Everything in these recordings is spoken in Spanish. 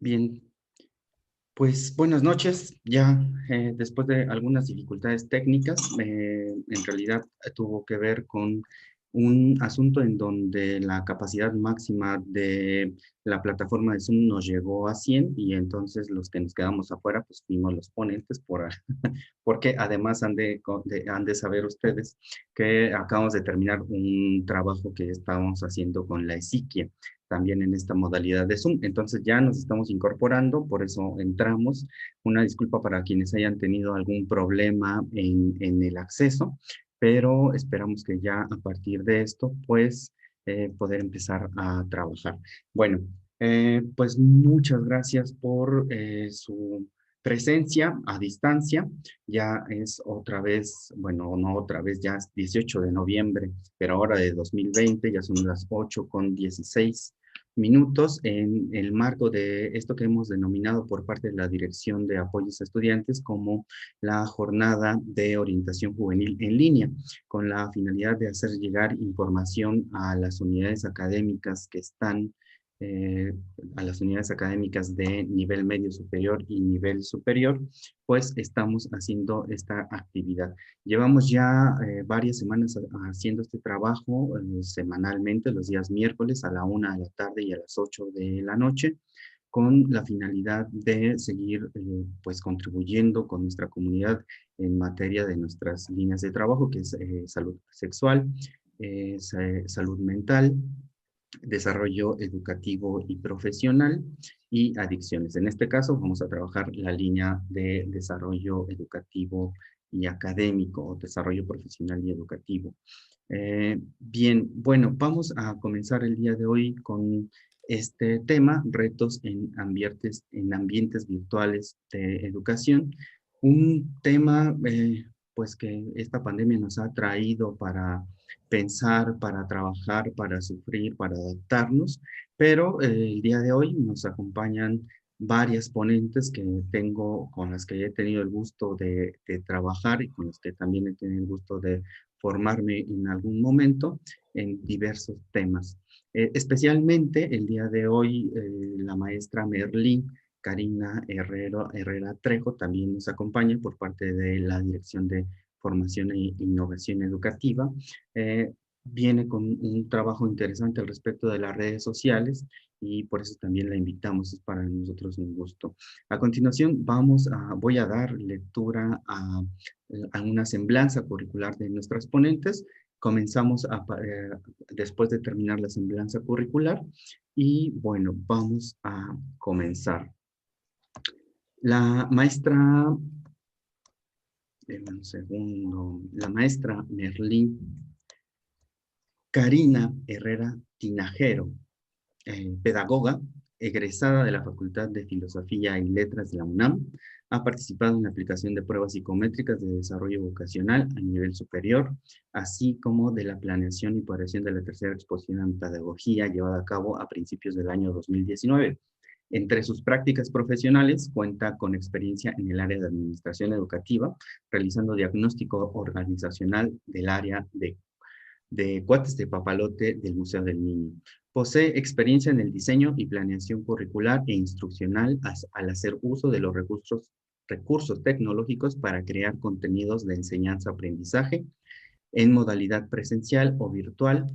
Bien, pues buenas noches. Ya después de algunas dificultades técnicas, en realidad tuvo que ver con un asunto en donde la capacidad máxima de la plataforma de Zoom nos llegó a 100 y entonces los que nos quedamos afuera pues fuimos los ponentes porque además han de saber ustedes que acabamos de terminar un trabajo que estábamos haciendo con la Esiquia, también en esta modalidad de Zoom. Entonces ya nos estamos incorporando, por eso entramos. Una disculpa para quienes hayan tenido algún problema en el acceso, pero esperamos que ya a partir de esto, pues, poder empezar a trabajar. Bueno, pues muchas gracias por su presencia a distancia. Ya es otra vez, bueno, no otra vez, ya es 18 de noviembre, pero ahora de 2020, ya son las 8:16 en el marco de esto que hemos denominado por parte de la Dirección de Apoyos a Estudiantes como la Jornada de Orientación Juvenil en Línea, con la finalidad de hacer llegar información a las unidades académicas que están eh, a las unidades académicas de nivel medio superior y nivel superior, pues estamos haciendo esta actividad. Llevamos ya varias semanas haciendo este trabajo semanalmente, los días miércoles a la 1 de la tarde y a las 8 de la noche, con la finalidad de seguir pues contribuyendo con nuestra comunidad en materia de nuestras líneas de trabajo, que es salud sexual, salud mental, desarrollo educativo y profesional y adicciones. En este caso vamos a trabajar la línea de desarrollo educativo y académico o desarrollo profesional y educativo. Bien, bueno, vamos a comenzar el día de hoy con este tema, retos en ambientes virtuales de educación. Un tema pues que esta pandemia nos ha traído para pensar, para trabajar, para sufrir, para adaptarnos, pero el día de hoy nos acompañan varias ponentes que tengo, con las que he tenido el gusto de trabajar y con las que también he tenido el gusto de formarme en algún momento en diversos temas. Especialmente el día de hoy, la maestra Merlín Karina Herrera Trejo también nos acompaña por parte de la Dirección de Formación e Innovación Educativa. Eh, Viene con un trabajo interesante al respecto de las redes sociales y por eso también la invitamos, es para nosotros un gusto. A continuación voy a dar lectura a una semblanza curricular de nuestras ponentes. Comenzamos después de terminar la semblanza curricular y bueno, vamos a comenzar. La maestra, denme un segundo, la maestra Merlín Karina Herrera Tinajero, pedagoga, egresada de la Facultad de Filosofía y Letras de la UNAM, ha participado en la aplicación de pruebas psicométricas de desarrollo vocacional a nivel superior, así como de la planeación y operación de la tercera exposición en pedagogía llevada a cabo a principios del año 2019. Entre sus prácticas profesionales cuenta con experiencia en el área de administración educativa, realizando diagnóstico organizacional del área de cuates de papalote del Museo del Niño. Posee experiencia en el diseño y planeación curricular e instruccional al hacer uso de los recursos tecnológicos para crear contenidos de enseñanza-aprendizaje en modalidad presencial o virtual,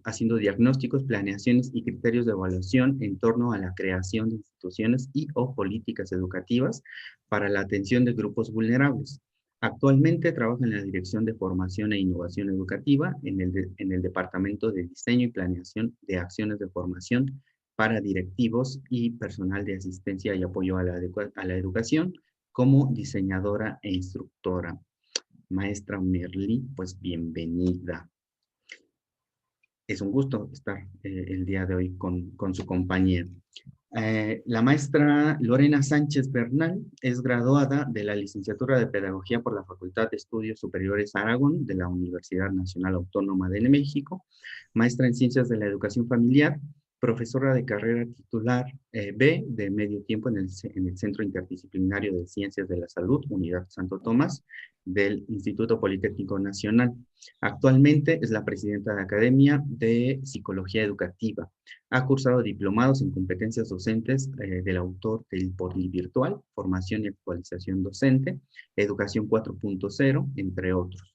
haciendo diagnósticos, planeaciones y criterios de evaluación en torno a la creación de instituciones y o políticas educativas para la atención de grupos vulnerables. Actualmente trabaja en la Dirección de Formación e Innovación Educativa en el Departamento de Diseño y Planeación de Acciones de Formación para directivos y personal de asistencia y apoyo a la educación como diseñadora e instructora. Maestra Merly, pues bienvenida. Es un gusto estar el día de hoy con su compañía. La maestra Lorena Sánchez Bernal es graduada de la licenciatura de Pedagogía por la Facultad de Estudios Superiores Aragón de la Universidad Nacional Autónoma de México, maestra en Ciencias de la Educación Familiar, profesora de carrera titular B de medio tiempo en el Centro Interdisciplinario de Ciencias de la Salud, Unidad Santo Tomás, del Instituto Politécnico Nacional. Actualmente es la presidenta de la Academia de Psicología Educativa. Ha cursado diplomados en competencias docentes del autor del Polivirtual, Formación y Actualización Docente, Educación 4.0, entre otros.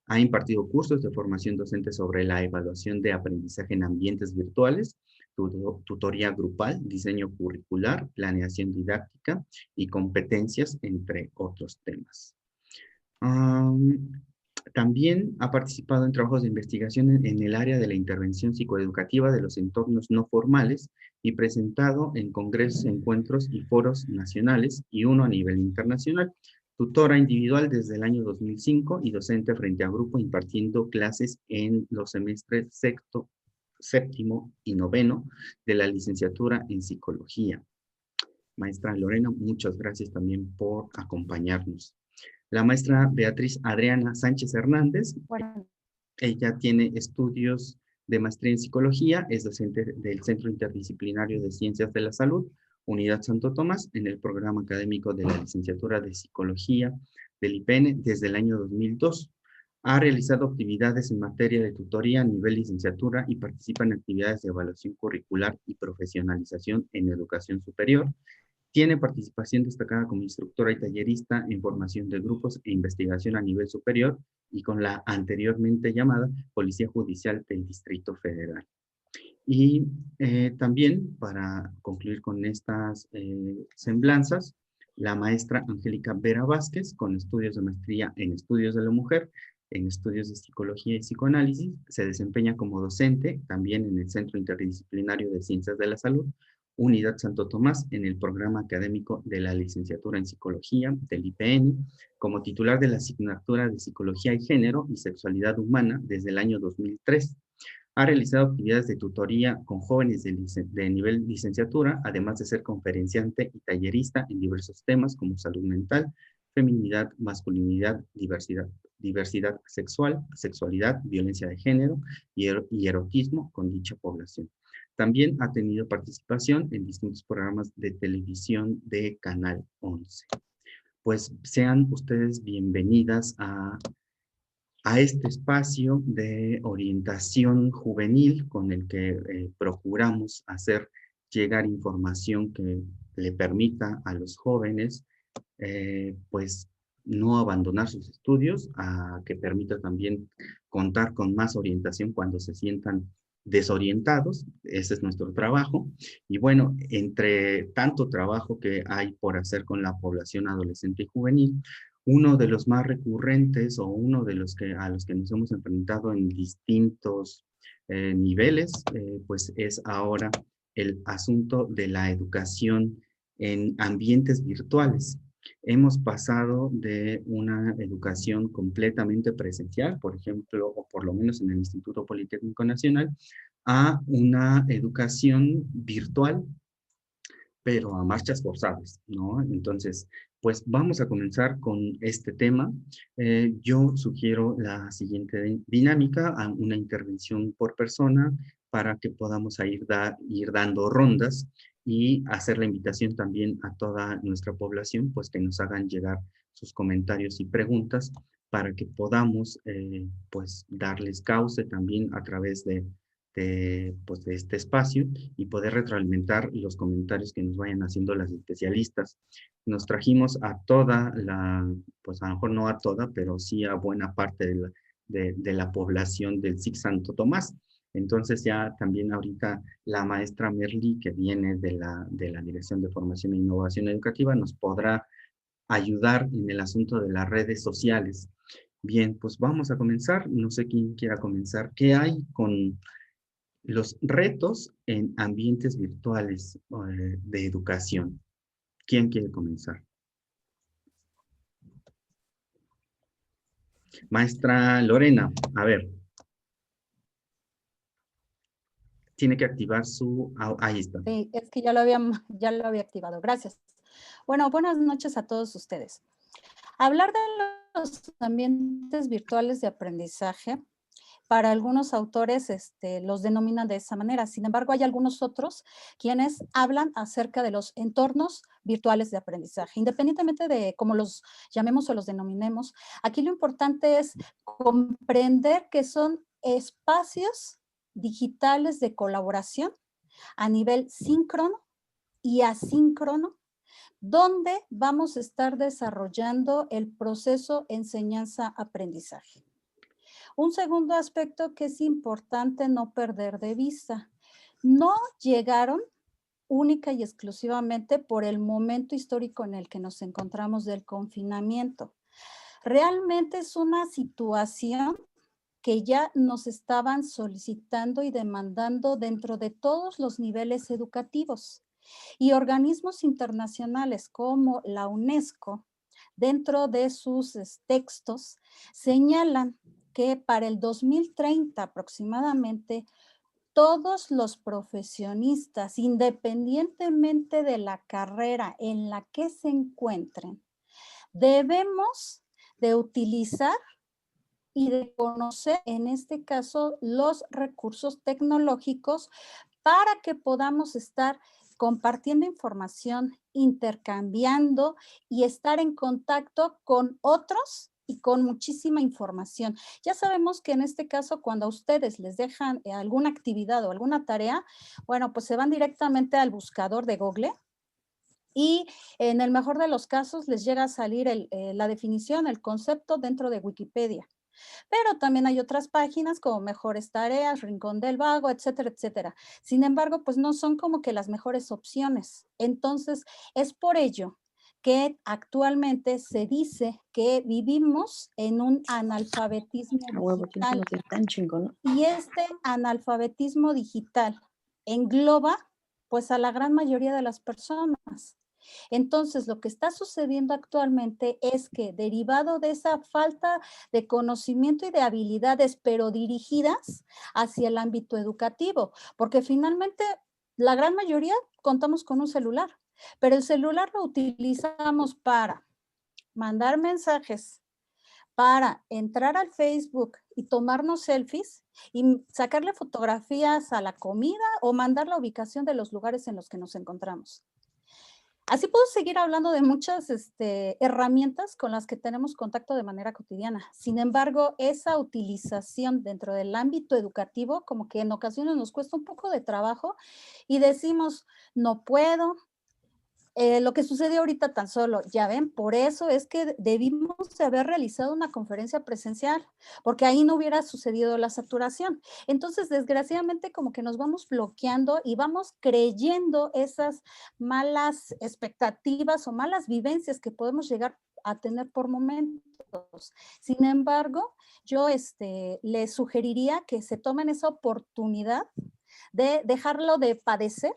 Ha impartido cursos de formación docente sobre la evaluación de aprendizaje en ambientes virtuales, tutoría grupal, diseño curricular, planeación didáctica y competencias, entre otros temas. También ha participado en trabajos de investigación en el área de la intervención psicoeducativa de los entornos no formales y presentado en congresos, encuentros y foros nacionales y uno a nivel internacional. Tutora individual desde el año 2005 y docente frente a grupo impartiendo clases en los semestres sexto, séptimo y noveno de la licenciatura en psicología. Maestra Lorena, muchas gracias también por acompañarnos. La maestra Beatriz Adriana Sánchez Hernández, Bueno, ella tiene estudios de maestría en psicología, es docente del Centro Interdisciplinario de Ciencias de la Salud, Unidad Santo Tomás, en el programa académico de la licenciatura de Psicología del IPN desde el año 2002. Ha realizado actividades en materia de tutoría a nivel licenciatura y participa en actividades de evaluación curricular y profesionalización en educación superior. Tiene participación destacada como instructora y tallerista en formación de grupos e investigación a nivel superior y con la anteriormente llamada Policía Judicial del Distrito Federal. Y también, para concluir con estas semblanzas, la maestra Angélica Vera Vázquez, con estudios de maestría en estudios de la mujer, en estudios de psicología y psicoanálisis, se desempeña como docente también en el Centro Interdisciplinario de Ciencias de la Salud, Unidad Santo Tomás, en el programa académico de la licenciatura en psicología del IPN, como titular de la asignatura de Psicología y Género y Sexualidad Humana desde el año 2003. Ha realizado actividades de tutoría con jóvenes de nivel licenciatura, además de ser conferenciante y tallerista en diversos temas como salud mental, feminidad, masculinidad, diversidad sexual, sexualidad, violencia de género y erotismo con dicha población. También ha tenido participación en distintos programas de televisión de Canal 11. Pues sean ustedes bienvenidas a este espacio de orientación juvenil con el que procuramos hacer llegar información que le permita a los jóvenes pues no abandonar sus estudios, a que permita también contar con más orientación cuando se sientan desorientados. Ese es nuestro trabajo. Y bueno, entre tanto trabajo que hay por hacer con la población adolescente y juvenil, uno de los más recurrentes o uno de los que a los que nos hemos enfrentado en distintos niveles, pues es ahora el asunto de la educación en ambientes virtuales. Hemos pasado de una educación completamente presencial, por ejemplo, o por lo menos en el Instituto Politécnico Nacional, a una educación virtual, pero a marchas forzadas, ¿no? Entonces, pues vamos a comenzar con este tema. Yo sugiero la siguiente dinámica, una intervención por persona para que podamos ir dando rondas y hacer la invitación también a toda nuestra población, pues que nos hagan llegar sus comentarios y preguntas para que podamos, pues, darles cauce también a través pues, de este espacio y poder retroalimentar los comentarios que nos vayan haciendo las especialistas. Nos trajimos a toda pues a lo mejor no a toda, pero sí a buena parte de la población del SIC Santo Tomás. Entonces ya también ahorita la maestra Merly, que viene de la Dirección de Formación e Innovación Educativa, nos podrá ayudar en el asunto de las redes sociales. Bien, pues vamos a comenzar. No sé quién quiera comenzar. ¿Qué hay con los retos en ambientes virtuales de educación? ¿Quién quiere comenzar? Maestra Lorena, a ver, tiene que activar su... ahí está. sí, es que ya lo había activado. Gracias. Bueno, buenas noches a todos ustedes. Hablar de los ambientes virtuales de aprendizaje para algunos autores los denominan de esa manera. Sin embargo, hay algunos otros quienes hablan acerca de los entornos virtuales de aprendizaje. Independientemente de cómo los llamemos o los denominemos, aquí lo importante es comprender que son espacios digitales de colaboración a nivel síncrono y asíncrono, donde vamos a estar desarrollando el proceso enseñanza-aprendizaje. Un segundo aspecto que es importante no perder de vista: no llegaron única y exclusivamente por el momento histórico en el que nos encontramos del confinamiento. Realmente es una situación que ya nos estaban solicitando y demandando dentro de todos los niveles educativos. Y organismos internacionales como la UNESCO, dentro de sus textos, señalan que para el 2030 aproximadamente, todos los profesionistas, independientemente de la carrera en la que se encuentren, debemos de utilizar y de conocer, en este caso, los recursos tecnológicos para que podamos estar compartiendo información, intercambiando y estar en contacto con otros y con muchísima información. Ya sabemos que en este caso, cuando a ustedes les dejan alguna actividad o alguna tarea, bueno, pues se van directamente al buscador de Google y en el mejor de los casos les llega a salir la definición, el concepto dentro de Wikipedia. Pero también hay otras páginas como Mejores Tareas, Rincón del Vago, etcétera, etcétera. Sin embargo, pues no son como que las mejores opciones. Entonces, es por ello que actualmente se dice que vivimos en un analfabetismo A huevo, tienes digital. uno que es tan chingón, ¿no? Y este analfabetismo digital engloba pues a la gran mayoría de las personas. Entonces, lo que está sucediendo actualmente es que, derivado de esa falta de conocimiento y de habilidades, pero dirigidas hacia el ámbito educativo, porque finalmente la gran mayoría contamos con un celular, pero el celular lo utilizamos para mandar mensajes, para entrar al Facebook y tomarnos selfies y sacarle fotografías a la comida o mandar la ubicación de los lugares en los que nos encontramos. Así puedo seguir hablando de muchas herramientas con las que tenemos contacto de manera cotidiana. Sin embargo, esa utilización dentro del ámbito educativo, como que en ocasiones nos cuesta un poco de trabajo y decimos, no puedo. Lo que sucedió ahorita tan solo, ya ven, por eso es que debimos de haber realizado una conferencia presencial, porque ahí no hubiera sucedido la saturación. Entonces, desgraciadamente, como que nos vamos bloqueando y vamos creyendo esas malas expectativas o malas vivencias que podemos llegar a tener por momentos. Sin embargo, yo les sugeriría que se tomen esa oportunidad de dejarlo de padecer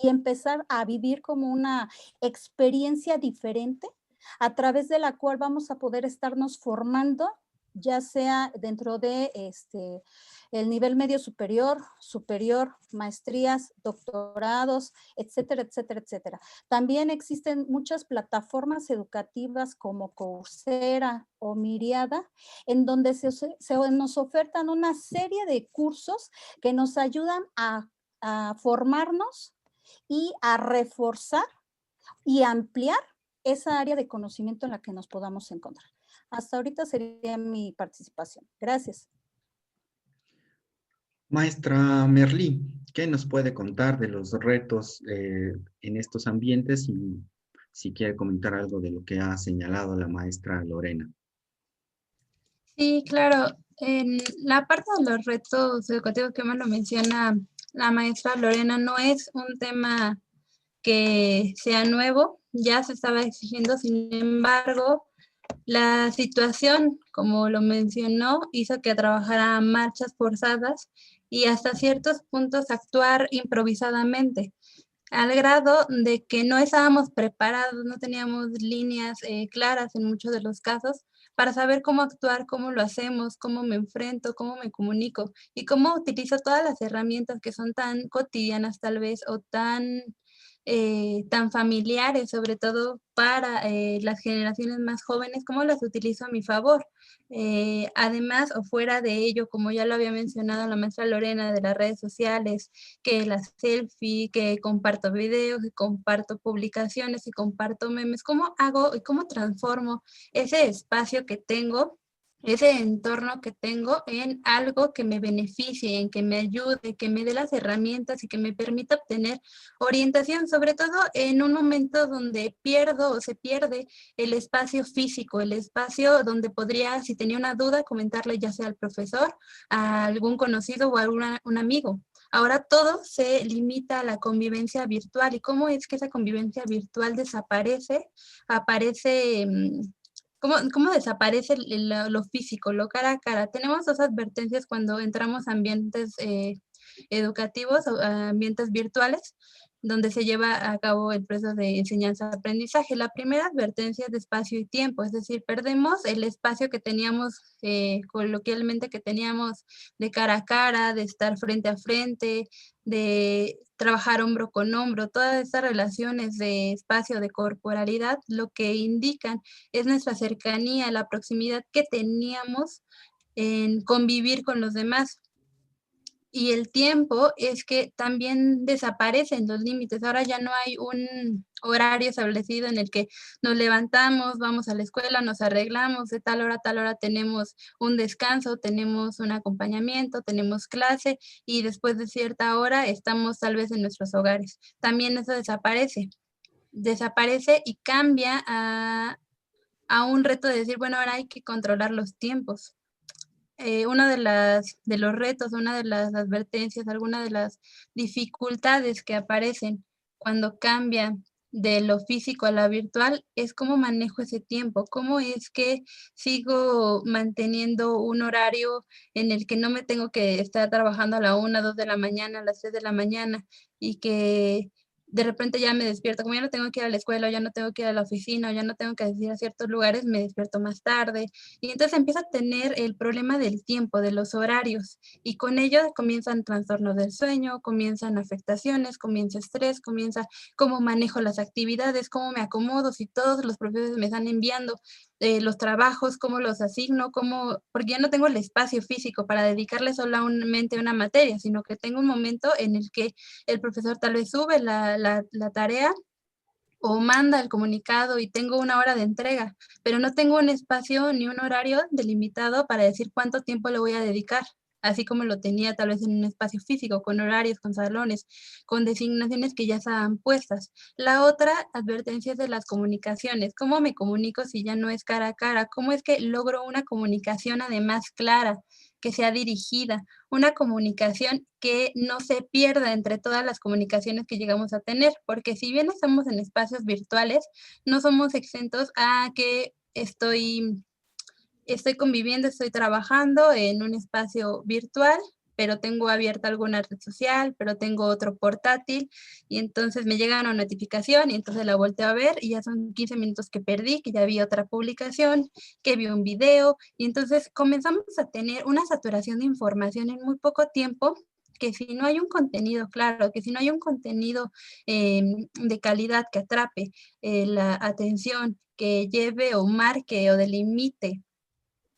y empezar a vivir como una experiencia diferente a través de la cual vamos a poder estarnos formando, ya sea dentro de el nivel medio superior, superior, maestrías, doctorados, etcétera, etcétera, etcétera. También existen muchas plataformas educativas como Coursera o Miriada, en donde nos ofertan una serie de cursos que nos ayudan a formarnos y a reforzar y ampliar esa área de conocimiento en la que nos podamos encontrar. Hasta ahorita sería mi participación. Gracias. Maestra Merlí, ¿qué nos puede contar de los retos en estos ambientes y si quiere comentar algo de lo que ha señalado la maestra Lorena? Sí, claro. En la parte de los retos educativos que más lo menciona la maestra Lorena, no es un tema que sea nuevo, ya se estaba exigiendo, sin embargo, la situación, como lo mencionó, hizo que trabajara a marchas forzadas y hasta ciertos puntos actuar improvisadamente, al grado de que no estábamos preparados, no teníamos líneas claras en muchos de los casos para saber cómo actuar, cómo lo hacemos, cómo me enfrento, cómo me comunico y cómo utilizo todas las herramientas que son tan cotidianas tal vez o tan tan familiares, sobre todo para las generaciones más jóvenes, cómo las utilizo a mi favor. Además, o fuera de ello, como ya lo había mencionado la maestra Lorena, de las redes sociales, que las selfie, que comparto videos, que comparto publicaciones, que comparto memes, ¿cómo hago y cómo transformo ese espacio que tengo, ese entorno que tengo en algo que me beneficie, en que me ayude, que me dé las herramientas y que me permita obtener orientación, sobre todo en un momento donde pierdo o se pierde el espacio físico, el espacio donde podría, si tenía una duda, comentarle ya sea al profesor, a algún conocido o a un amigo. Ahora todo se limita a la convivencia virtual. ¿Y cómo es que esa convivencia virtual desaparece? Aparece... ¿Cómo desaparece lo físico, lo cara a cara? Tenemos dos advertencias cuando entramos a ambientes educativos o a ambientes virtuales donde se lleva a cabo el proceso de enseñanza-aprendizaje. La primera advertencia es de espacio y tiempo, es decir, perdemos el espacio que teníamos, coloquialmente que teníamos de cara a cara, de estar frente a frente, de trabajar hombro con hombro. Todas estas relaciones de espacio, de corporalidad, lo que indican es nuestra cercanía, la proximidad que teníamos en convivir con los demás. Y el tiempo es que también desaparecen los límites. Ahora ya no hay un horario establecido en el que nos levantamos, vamos a la escuela, nos arreglamos, de tal hora a tal hora tenemos un descanso, tenemos un acompañamiento, tenemos clase y después de cierta hora estamos tal vez en nuestros hogares. También eso desaparece. Desaparece y cambia a un reto de decir, bueno, ahora hay que controlar los tiempos. Uno de los retos, una de las advertencias, alguna de las dificultades que aparecen cuando cambia de lo físico a la virtual es cómo manejo ese tiempo, cómo es que sigo manteniendo un horario en el que no me tengo que estar trabajando a la 1, 2 de la mañana, a las 3 de la mañana y que de repente ya me despierto, como ya no tengo que ir a la escuela, o ya no tengo que ir a la oficina, o ya no tengo que ir a ciertos lugares, me despierto más tarde, y entonces empieza a tener el problema del tiempo, de los horarios, y con ello comienzan trastornos del sueño, comienzan afectaciones, comienza estrés, comienza cómo manejo las actividades, cómo me acomodo, si todos los profesores me están enviando los trabajos, cómo los asigno, porque ya no tengo el espacio físico para dedicarle solamente a una materia, sino que tengo un momento en el que el profesor tal vez sube la tarea o manda el comunicado y tengo una hora de entrega, pero no tengo un espacio ni un horario delimitado para decir cuánto tiempo le voy a dedicar, así como lo tenía tal vez en un espacio físico, con horarios, con salones, con designaciones que ya estaban puestas. La otra advertencia es de las comunicaciones. ¿Cómo me comunico si ya no es cara a cara? ¿Cómo es que logro una comunicación además clara, que sea dirigida? Una comunicación que no se pierda entre todas las comunicaciones que llegamos a tener, porque si bien estamos en espacios virtuales, no somos exentos a que estoy conviviendo, estoy trabajando en un espacio virtual, pero tengo abierta alguna red social, pero tengo otro portátil, y entonces me llega una notificación y entonces la volteo a ver y ya son 15 minutos que perdí, que ya vi otra publicación, que vi un video, y entonces comenzamos a tener una saturación de información en muy poco tiempo, que si no hay un contenido claro, que si no hay un contenido de calidad que atrape la atención, que lleve o marque o delimite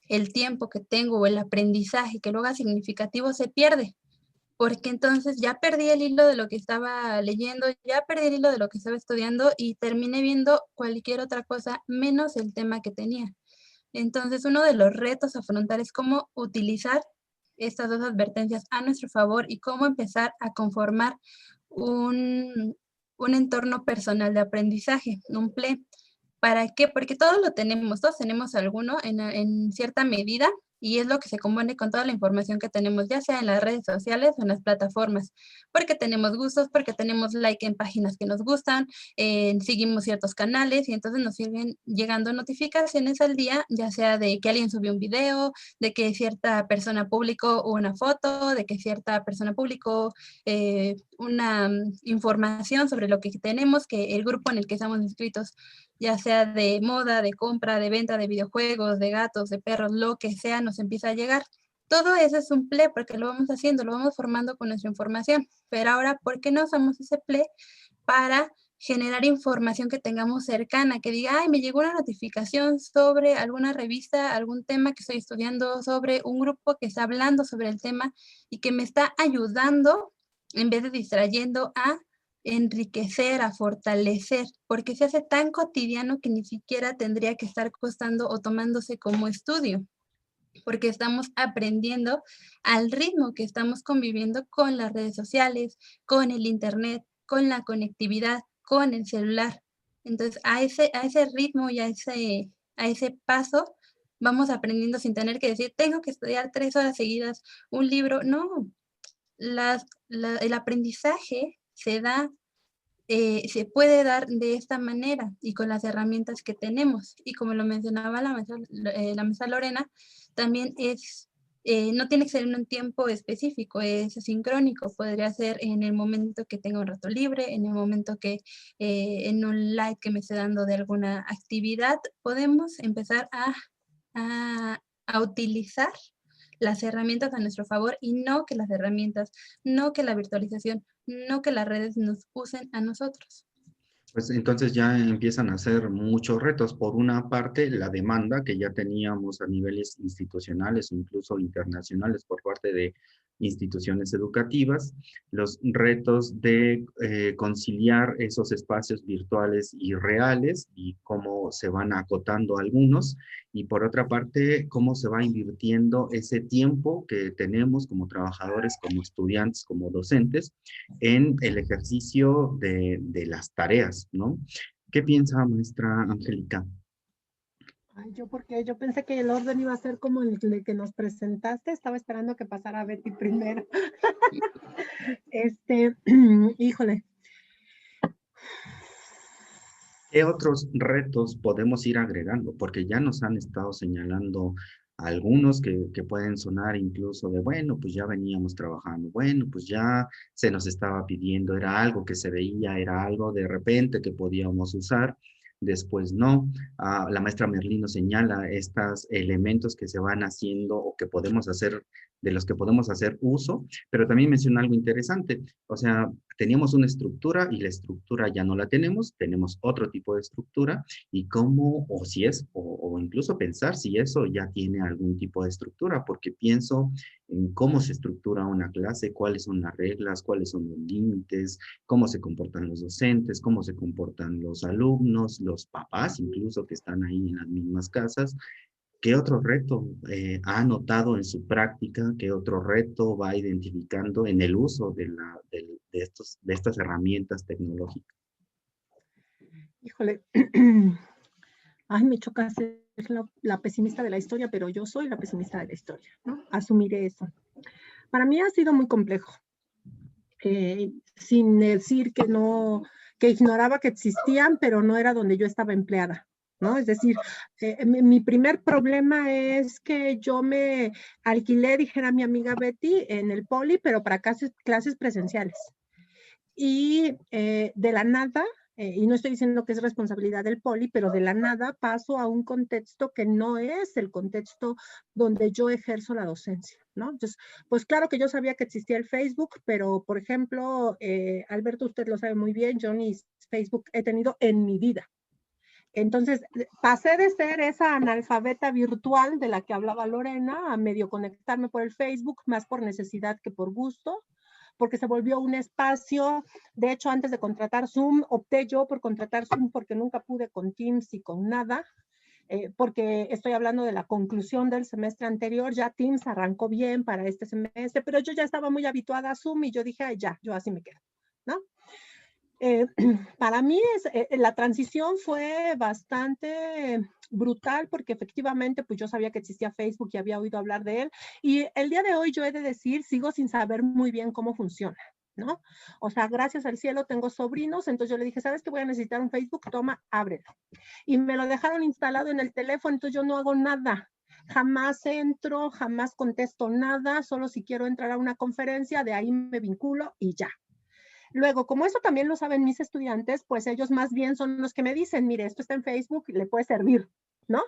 el tiempo que tengo o el aprendizaje que lo haga significativo, se pierde, porque entonces ya perdí el hilo de lo que estaba leyendo, ya perdí el hilo de lo que estaba estudiando y terminé viendo cualquier otra cosa menos el tema que tenía. Entonces, uno de los retos a afrontar es cómo utilizar estas dos advertencias a nuestro favor y cómo empezar a conformar un entorno personal de aprendizaje, un PLE. ¿Para qué? Porque todos tenemos alguno en cierta medida y es lo que se compone con toda la información que tenemos, ya sea en las redes sociales o en las plataformas, porque tenemos gustos, porque tenemos like en páginas que nos gustan, seguimos ciertos canales y entonces nos siguen llegando notificaciones al día, ya sea de que alguien subió un video, de que cierta persona publicó una foto, de que cierta persona publicó una información sobre lo que tenemos, que el grupo en el que estamos inscritos, ya sea de moda, de compra, de venta de videojuegos, de gatos, de perros, lo que sea, nos empieza a llegar. Todo eso es un PLE porque lo vamos haciendo, lo vamos formando con nuestra información. Pero ahora, ¿por qué no usamos ese PLE para generar información que tengamos cercana, que diga, ay, me llegó una notificación sobre alguna revista, algún tema que estoy estudiando, sobre un grupo que está hablando sobre el tema y que me está ayudando, en vez de distrayendo, a enriquecer, a fortalecer, porque se hace tan cotidiano que ni siquiera tendría que estar costando o tomándose como estudio, porque estamos aprendiendo al ritmo que estamos conviviendo con las redes sociales, con el internet, con la conectividad, con el celular. Entonces, a ese ritmo y a ese paso, vamos aprendiendo sin tener que decir, tengo que estudiar 3 horas seguidas un libro. No, el aprendizaje se puede dar de esta manera y con las herramientas que tenemos. Y como lo mencionaba la maestra Lorena, también no tiene que ser en un tiempo específico, es asincrónico. Podría ser en el momento que tenga un rato libre, en el momento que en un like que me esté dando de alguna actividad. Podemos empezar a utilizar las herramientas a nuestro favor y no que las herramientas, no que la virtualización, no que las redes nos usen a nosotros. Pues entonces ya empiezan a ser muchos retos. Por una parte, la demanda que ya teníamos a niveles institucionales o incluso internacionales por parte de instituciones educativas, los retos de conciliar esos espacios virtuales y reales y cómo se van acotando algunos, y por otra parte, cómo se va invirtiendo ese tiempo que tenemos como trabajadores, como estudiantes, como docentes, en el ejercicio de las tareas, ¿no? ¿Qué piensa, maestra Angélica? Ay, porque yo pensé que el orden iba a ser como el que nos presentaste, estaba esperando que pasara Betty primero. Híjole. ¿Qué otros retos podemos ir agregando? Porque ya nos han estado señalando algunos que pueden sonar incluso de, bueno, pues ya veníamos trabajando, bueno, pues ya se nos estaba pidiendo, era algo que se veía, era algo de repente que podíamos usar, después no. La maestra Merlino señala estos elementos que se van haciendo o que podemos hacer, de los que podemos hacer uso, pero también menciona algo interesante, o sea, teníamos una estructura y la estructura ya no la tenemos otro tipo de estructura y cómo, o si es, o incluso pensar si eso ya tiene algún tipo de estructura, porque pienso en cómo se estructura una clase, cuáles son las reglas, cuáles son los límites, cómo se comportan los docentes, cómo se comportan los alumnos, los papás incluso que están ahí en las mismas casas. ¿Qué otro reto ha notado en su práctica? ¿Qué otro reto va identificando en el uso de estas herramientas tecnológicas? Híjole. Ay, me choca ser la pesimista de la historia, pero yo soy la pesimista de la historia, ¿no? Asumiré eso. Para mí ha sido muy complejo. Sin decir que ignoraba que existían, pero no era donde yo estaba empleada, ¿no? Es decir, mi primer problema es que yo me alquilé, dijera mi amiga Betty, en el poli, pero para clases presenciales. Y de la nada, y no estoy diciendo que es responsabilidad del poli, pero de la nada paso a un contexto que no es el contexto donde yo ejerzo la docencia, ¿no? Entonces, pues claro que yo sabía que existía el Facebook, pero por ejemplo, Alberto, usted lo sabe muy bien, yo ni Facebook he tenido en mi vida. Entonces, pasé de ser esa analfabeta virtual de la que hablaba Lorena a medio conectarme por el Facebook, más por necesidad que por gusto, porque se volvió un espacio. De hecho, antes de contratar Zoom, opté yo por contratar Zoom porque nunca pude con Teams y con nada, porque estoy hablando de la conclusión del semestre anterior. Ya Teams arrancó bien para este semestre, pero yo ya estaba muy habituada a Zoom y yo dije, ay, ya, yo así me quedo, ¿no? Para mí la transición fue bastante brutal porque efectivamente pues yo sabía que existía Facebook y había oído hablar de él, y el día de hoy yo he de decir, sigo sin saber muy bien cómo funciona, ¿no? O sea, gracias al cielo tengo sobrinos, entonces yo le dije, ¿sabes qué? Voy a necesitar un Facebook, toma, ábrelo. Y me lo dejaron instalado en el teléfono, entonces yo no hago nada. Jamás entro, jamás contesto nada, solo si quiero entrar a una conferencia, de ahí me vinculo y ya. Luego, como eso también lo saben mis estudiantes, pues ellos más bien son los que me dicen, mire, esto está en Facebook, le puede servir, ¿no?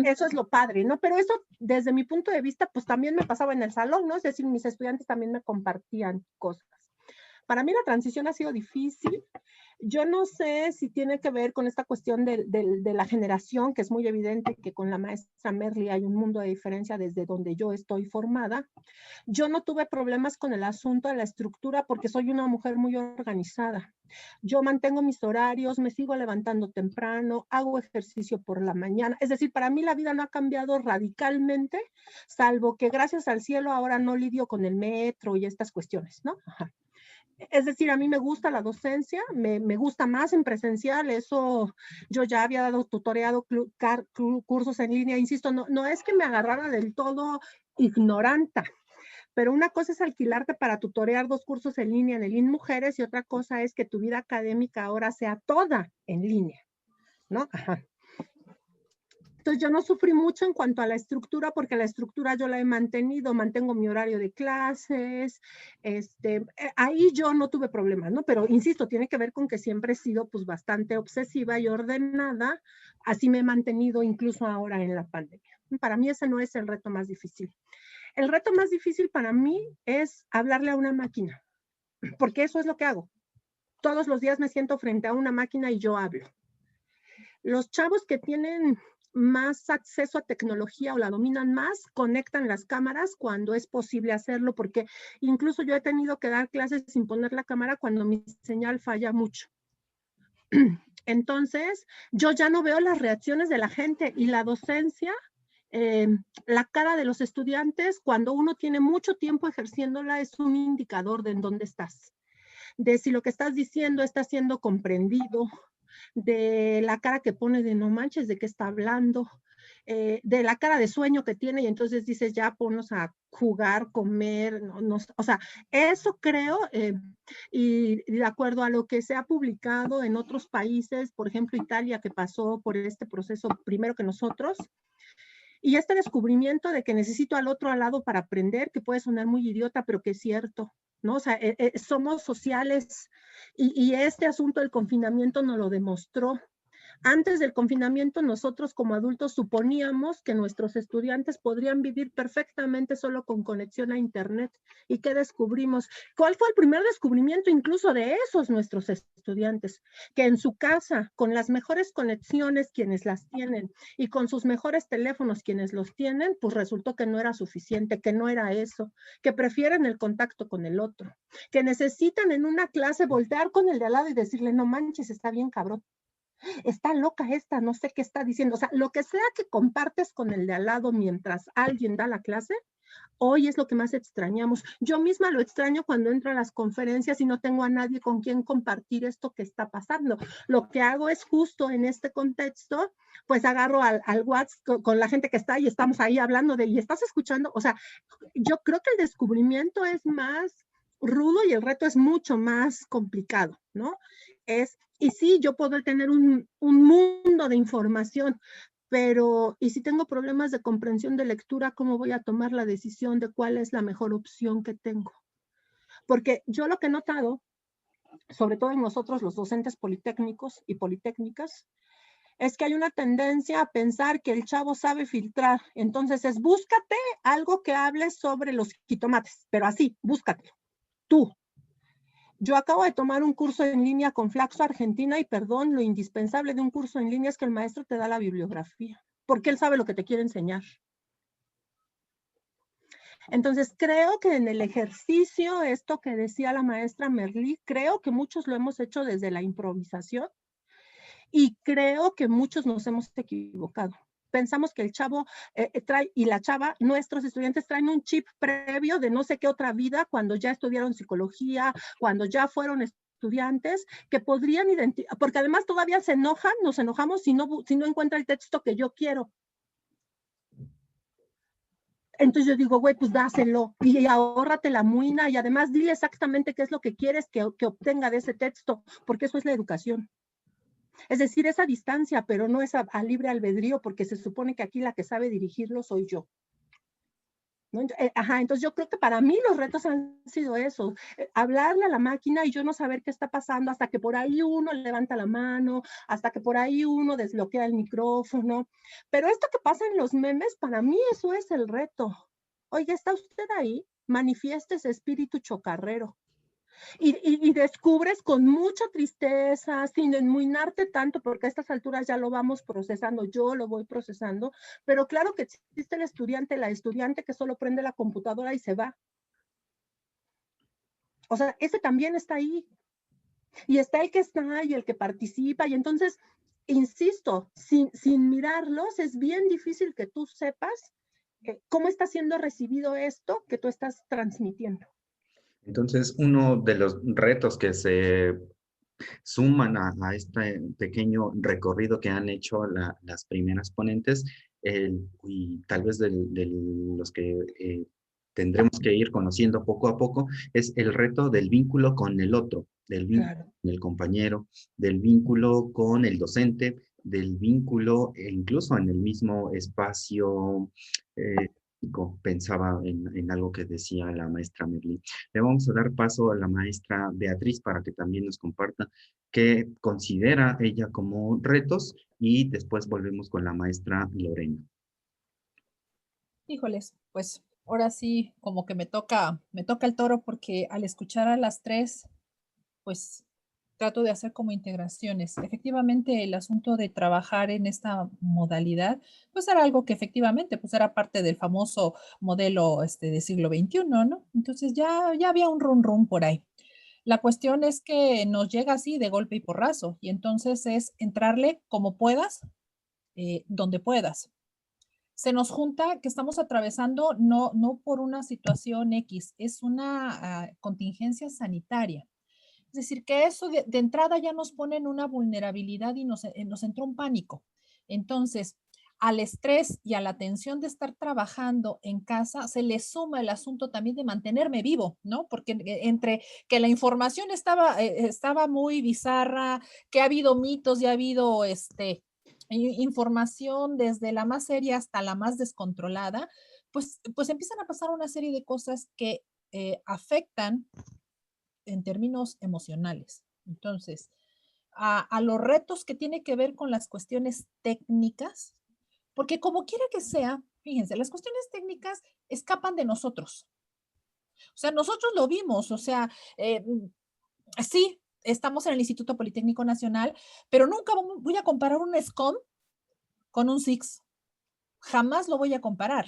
Eso es lo padre, ¿no? Pero eso, desde mi punto de vista, pues también me pasaba en el salón, ¿no? Es decir, mis estudiantes también me compartían cosas. Para mí la transición ha sido difícil. Yo no sé si tiene que ver con esta cuestión de la generación, que es muy evidente que con la maestra Merli hay un mundo de diferencia desde donde yo estoy formada. Yo no tuve problemas con el asunto de la estructura porque soy una mujer muy organizada. Yo mantengo mis horarios, me sigo levantando temprano, hago ejercicio por la mañana. Es decir, para mí la vida no ha cambiado radicalmente, salvo que gracias al cielo ahora no lidio con el metro y estas cuestiones, ¿no? Ajá. Es decir, a mí me gusta la docencia, me gusta más en presencial, eso yo ya había dado tutoreado cursos en línea, insisto, no es que me agarrara del todo ignoranta, pero una cosa es alquilarte para tutorear 2 cursos en línea en el INMujeres y otra cosa es que tu vida académica ahora sea toda en línea, ¿no? Ajá. Entonces yo no sufrí mucho en cuanto a la estructura porque la estructura yo la he mantenido, mantengo mi horario de clases, ahí yo no tuve problemas, ¿no? Pero insisto, tiene que ver con que siempre he sido pues bastante obsesiva y ordenada, así me he mantenido incluso ahora en la pandemia. Para mí ese no es el reto más difícil. El reto más difícil para mí es hablarle a una máquina, porque eso es lo que hago. Todos los días me siento frente a una máquina y yo hablo. Los chavos que tienen más acceso a tecnología o la dominan más, conectan las cámaras cuando es posible hacerlo, porque incluso yo he tenido que dar clases sin poner la cámara cuando mi señal falla mucho. Entonces, yo ya no veo las reacciones de la gente y la docencia, la cara de los estudiantes, cuando uno tiene mucho tiempo ejerciéndola, es un indicador de en dónde estás, de si lo que estás diciendo está siendo comprendido, de la cara que pone de no manches, de qué está hablando, de la cara de sueño que tiene y entonces dices ya ponnos a jugar, comer, o sea, eso creo, y de acuerdo a lo que se ha publicado en otros países, por ejemplo Italia que pasó por este proceso primero que nosotros, y este descubrimiento de que necesito al otro al lado para aprender, que puede sonar muy idiota, pero que es cierto, ¿no? O sea, somos sociales y este asunto del confinamiento nos lo demostró. Antes del confinamiento, nosotros como adultos suponíamos que nuestros estudiantes podrían vivir perfectamente solo con conexión a Internet. ¿Y qué descubrimos? ¿Cuál fue el primer descubrimiento incluso de esos nuestros estudiantes? Que en su casa, con las mejores conexiones quienes las tienen y con sus mejores teléfonos quienes los tienen, pues resultó que no era suficiente, que no era eso, que prefieren el contacto con el otro, que necesitan en una clase voltear con el de al lado y decirle, no manches, está bien cabrón. Está loca esta, no sé qué está diciendo. O sea, lo que sea que compartes con el de al lado mientras alguien da la clase, hoy es lo que más extrañamos. Yo misma lo extraño cuando entro a las conferencias y no tengo a nadie con quien compartir esto que está pasando. Lo que hago es justo en este contexto, pues agarro al WhatsApp con la gente que está y estamos ahí hablando de, ¿y estás escuchando? O sea, yo creo que el descubrimiento es más rudo y el reto es mucho más complicado, ¿no? Y sí, yo puedo tener un mundo de información, pero ¿y si tengo problemas de comprensión de lectura, cómo voy a tomar la decisión de cuál es la mejor opción que tengo? Porque yo lo que he notado, sobre todo en nosotros los docentes politécnicos y politécnicas, es que hay una tendencia a pensar que el chavo sabe filtrar. Entonces es búscate algo que hable sobre los jitomates, pero así, búscatelo, tú. Yo acabo de tomar un curso en línea con Flaxo Argentina y perdón, lo indispensable de un curso en línea es que el maestro te da la bibliografía, porque él sabe lo que te quiere enseñar. Entonces, creo que en el ejercicio, esto que decía la maestra Merli, creo que muchos lo hemos hecho desde la improvisación y creo que muchos nos hemos equivocado. Pensamos que el chavo trae, y la chava, nuestros estudiantes traen un chip previo de no sé qué otra vida cuando ya estudiaron psicología, cuando ya fueron estudiantes, que podrían identificar, porque además todavía se enojan, nos enojamos si no encuentra el texto que yo quiero. Entonces yo digo, güey, pues dáselo y ahórrate la muina y además dile exactamente qué es lo que quieres que obtenga de ese texto, porque eso es la educación. Es decir, es a distancia, pero no es a libre albedrío, porque se supone que aquí la que sabe dirigirlo soy yo. ¿No? Entonces yo creo que para mí los retos han sido eso, hablarle a la máquina y yo no saber qué está pasando hasta que por ahí uno levanta la mano, hasta que por ahí uno desbloquea el micrófono. Pero esto que pasa en los memes, para mí eso es el reto. Oiga, ¿está usted ahí? Manifieste ese espíritu chocarrero. Y descubres con mucha tristeza, sin enmuinarte tanto, porque a estas alturas ya lo vamos procesando, yo lo voy procesando, pero claro que existe el estudiante, la estudiante que solo prende la computadora y se va. O sea, ese también está ahí. Y está el que está y el que participa. Y entonces, insisto, sin mirarlos, es bien difícil que tú sepas cómo está siendo recibido esto que tú estás transmitiendo. Entonces, uno de los retos que se suman a este pequeño recorrido que han hecho las primeras ponentes, y tal vez de los que tendremos que ir conociendo poco a poco, es el reto del vínculo con el otro, del vínculo Claro. con el compañero, del vínculo con el docente, del vínculo incluso en el mismo espacio. Pensaba en algo que decía la maestra Merlí. Le vamos a dar paso a la maestra Beatriz para que también nos comparta qué considera ella como retos, y después volvemos con la maestra Lorena. Híjoles, pues ahora sí como que me toca el toro porque al escuchar a las tres, pues trato de hacer como integraciones. Efectivamente, el asunto de trabajar en esta modalidad, pues era algo que efectivamente, pues era parte del famoso modelo de siglo XXI, ¿no? Entonces ya había un run run por ahí. La cuestión es que nos llega así de golpe y porrazo, y entonces es entrarle como puedas, donde puedas. Se nos junta que estamos atravesando no por una situación X, es una contingencia sanitaria. Es decir, que eso de entrada ya nos pone en una vulnerabilidad y nos entró un pánico. Entonces, al estrés y a la tensión de estar trabajando en casa, se le suma el asunto también de mantenerme vivo, ¿no? Porque entre que la información estaba muy bizarra, que ha habido mitos y ha habido información desde la más seria hasta la más descontrolada, pues empiezan a pasar una serie de cosas que afectan en términos emocionales. Entonces, a los retos que tiene que ver con las cuestiones técnicas, porque como quiera que sea, fíjense, las cuestiones técnicas escapan de nosotros. O sea, nosotros lo vimos, o sea, sí, estamos en el Instituto Politécnico Nacional, pero nunca voy a comparar un SCOM con un SIX. Jamás lo voy a comparar.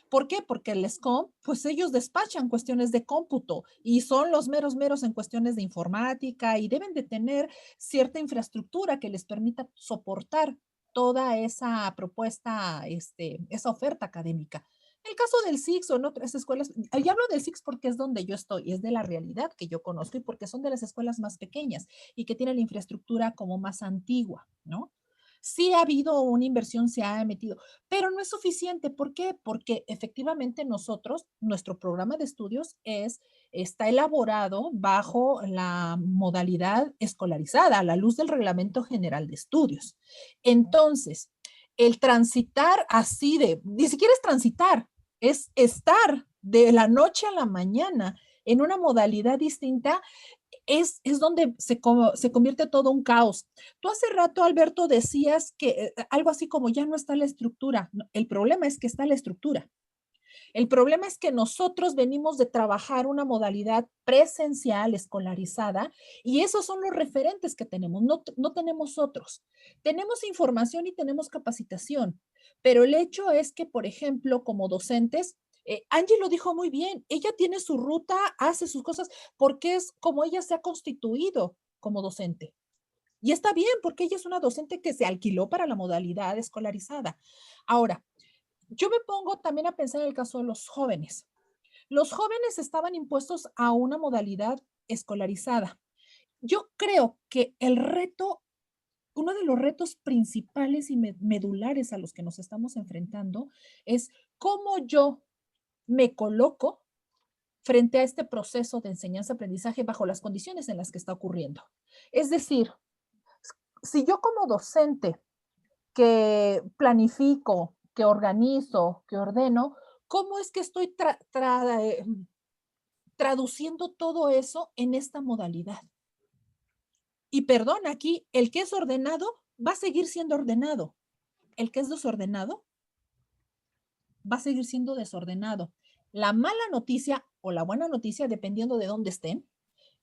¿Por qué? Porque el SCOM, pues ellos despachan cuestiones de cómputo y son los meros en cuestiones de informática y deben de tener cierta infraestructura que les permita soportar toda esa propuesta, esa oferta académica. El caso del SIX o en otras escuelas, ya hablo del SIX porque es donde yo estoy, es de la realidad que yo conozco y porque son de las escuelas más pequeñas y que tienen la infraestructura como más antigua, ¿no? Sí ha habido una inversión, se ha metido, pero no es suficiente. ¿Por qué? Porque efectivamente nuestro programa de estudios está elaborado bajo la modalidad escolarizada, a la luz del Reglamento General de Estudios. Entonces, el transitar así ni siquiera es transitar, es estar de la noche a la mañana en una modalidad distinta, es donde se convierte todo un caos. Tú hace rato, Alberto, decías que algo así como ya no está la estructura. No, el problema es que está la estructura. El problema es que nosotros venimos de trabajar una modalidad presencial, escolarizada, y esos son los referentes que tenemos, no tenemos otros. Tenemos información y tenemos capacitación, pero el hecho es que, por ejemplo, como docentes, Angie lo dijo muy bien, ella tiene su ruta, hace sus cosas, porque es como ella se ha constituido como docente. Y está bien, porque ella es una docente que se alquiló para la modalidad escolarizada. Ahora, yo me pongo también a pensar en el caso de los jóvenes. Los jóvenes estaban impuestos a una modalidad escolarizada. Yo creo que uno de los retos principales y medulares a los que nos estamos enfrentando es cómo yo me coloco frente a este proceso de enseñanza-aprendizaje bajo las condiciones en las que está ocurriendo. Es decir, si yo como docente que planifico, que organizo, que ordeno, ¿cómo es que estoy traduciendo todo eso en esta modalidad? Y perdón, aquí el que es ordenado va a seguir siendo ordenado. El que es desordenado va a seguir siendo desordenado. La mala noticia o la buena noticia, dependiendo de dónde estén,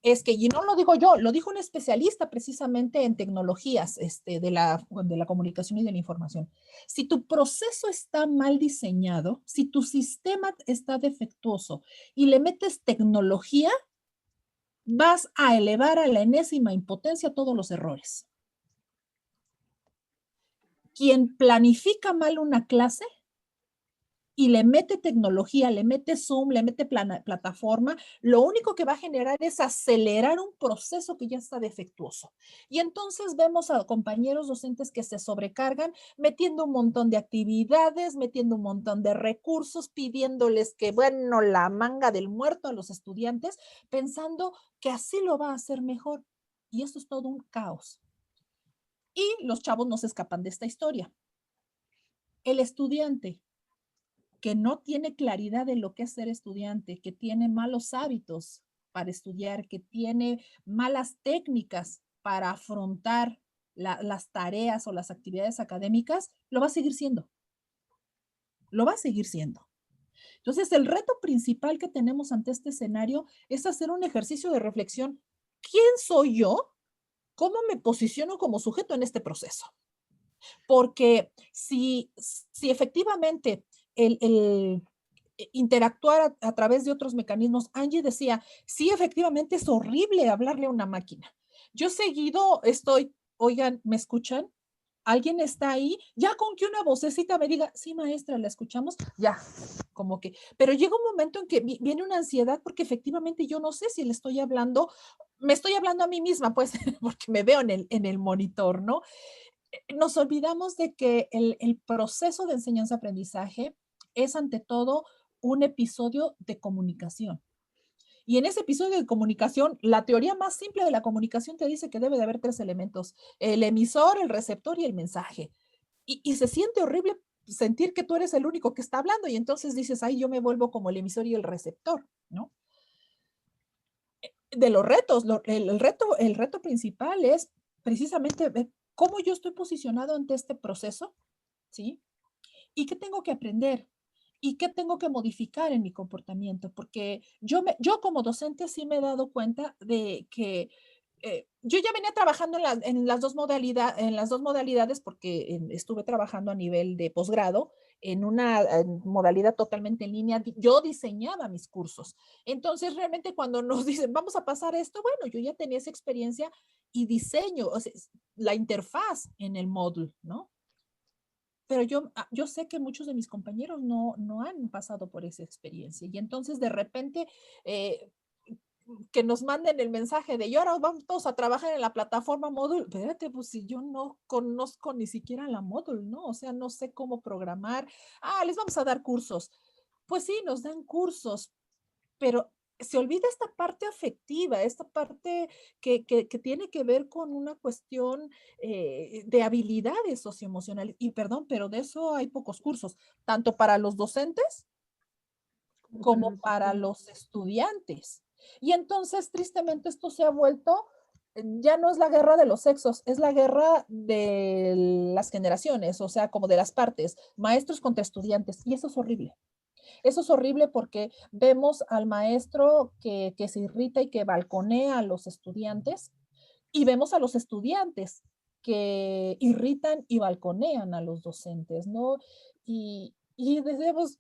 es que, y no lo digo yo, lo dijo un especialista precisamente en tecnologías de la comunicación y de la información. Si tu proceso está mal diseñado, si tu sistema está defectuoso y le metes tecnología, vas a elevar a la enésima impotencia todos los errores. Quien planifica mal una clase y le mete tecnología, le mete Zoom, le mete plataforma, lo único que va a generar es acelerar un proceso que ya está defectuoso. Y entonces vemos a compañeros docentes que se sobrecargan metiendo un montón de actividades, metiendo un montón de recursos, pidiéndoles que, bueno, la manga del muerto a los estudiantes, pensando que así lo va a hacer mejor. Y esto es todo un caos. Y los chavos no se escapan de esta historia. El estudiante que no tiene claridad de lo que es ser estudiante, que tiene malos hábitos para estudiar, que tiene malas técnicas para afrontar las tareas o las actividades académicas, lo va a seguir siendo. Lo va a seguir siendo. Entonces, el reto principal que tenemos ante este escenario es hacer un ejercicio de reflexión. ¿Quién soy yo? ¿Cómo me posiciono como sujeto en este proceso? Porque si efectivamente el interactuar a través de otros mecanismos, Angie decía, sí, efectivamente es horrible hablarle a una máquina. Yo seguido estoy, oigan, ¿me escuchan? ¿Alguien está ahí? Ya con que una vocecita me diga, sí, maestra, la escuchamos, ya, como que, pero llega un momento en que viene una ansiedad porque efectivamente yo no sé si le estoy hablando, me estoy hablando a mí misma, pues, porque me veo en el monitor, ¿no? Nos olvidamos de que el proceso de enseñanza-aprendizaje es ante todo un episodio de comunicación. Y en ese episodio de comunicación, la teoría más simple de la comunicación te dice que debe de haber 3 elementos: el emisor, el receptor y el mensaje. Y se siente horrible sentir que tú eres el único que está hablando y entonces dices, ay, yo me vuelvo como el emisor y el receptor, ¿no? De los retos, el reto principal es precisamente ver cómo yo estoy posicionado ante este proceso, ¿sí? ¿Y qué tengo que aprender? ¿Y qué tengo que modificar en mi comportamiento? Porque yo como docente sí me he dado cuenta de que yo ya venía trabajando en las dos modalidades porque estuve trabajando a nivel de posgrado en una modalidad totalmente en línea. Yo diseñaba mis cursos. Entonces, realmente cuando nos dicen, vamos a pasar esto, bueno, yo ya tenía esa experiencia y diseño, o sea, la interfaz en el módulo, ¿no? Pero yo sé que muchos de mis compañeros no han pasado por esa experiencia. Y entonces, de repente, que nos manden el mensaje de, y ahora vamos todos a trabajar en la plataforma Moodle. Espérate, pues si yo no conozco ni siquiera la Moodle, ¿no? O sea, no sé cómo programar. Les vamos a dar cursos. Pues sí, nos dan cursos, pero se olvida esta parte afectiva, esta parte que tiene que ver con una cuestión de habilidades socioemocionales. Y perdón, pero de eso hay pocos cursos, tanto para los docentes como para los estudiantes. Y entonces, tristemente, esto se ha vuelto, ya no es la guerra de los sexos, es la guerra de las generaciones, o sea, como de las partes, maestros contra estudiantes. Y eso es horrible. Eso es horrible porque vemos al maestro que se irrita y que balconea a los estudiantes y vemos a los estudiantes que irritan y balconean a los docentes, ¿no? Y decimos,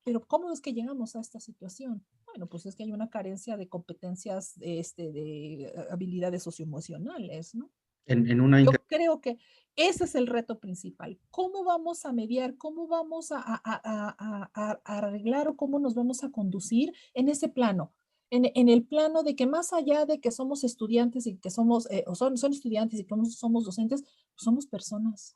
pero ¿cómo es que llegamos a esta situación? Bueno, pues es que hay una carencia de competencias, de habilidades socioemocionales, ¿no? En una Yo creo que ese es el reto principal. ¿Cómo vamos a mediar? ¿Cómo vamos a arreglar o cómo nos vamos a conducir en ese plano? En el plano de que más allá de que somos estudiantes y que somos, o son estudiantes y que somos docentes, pues somos personas.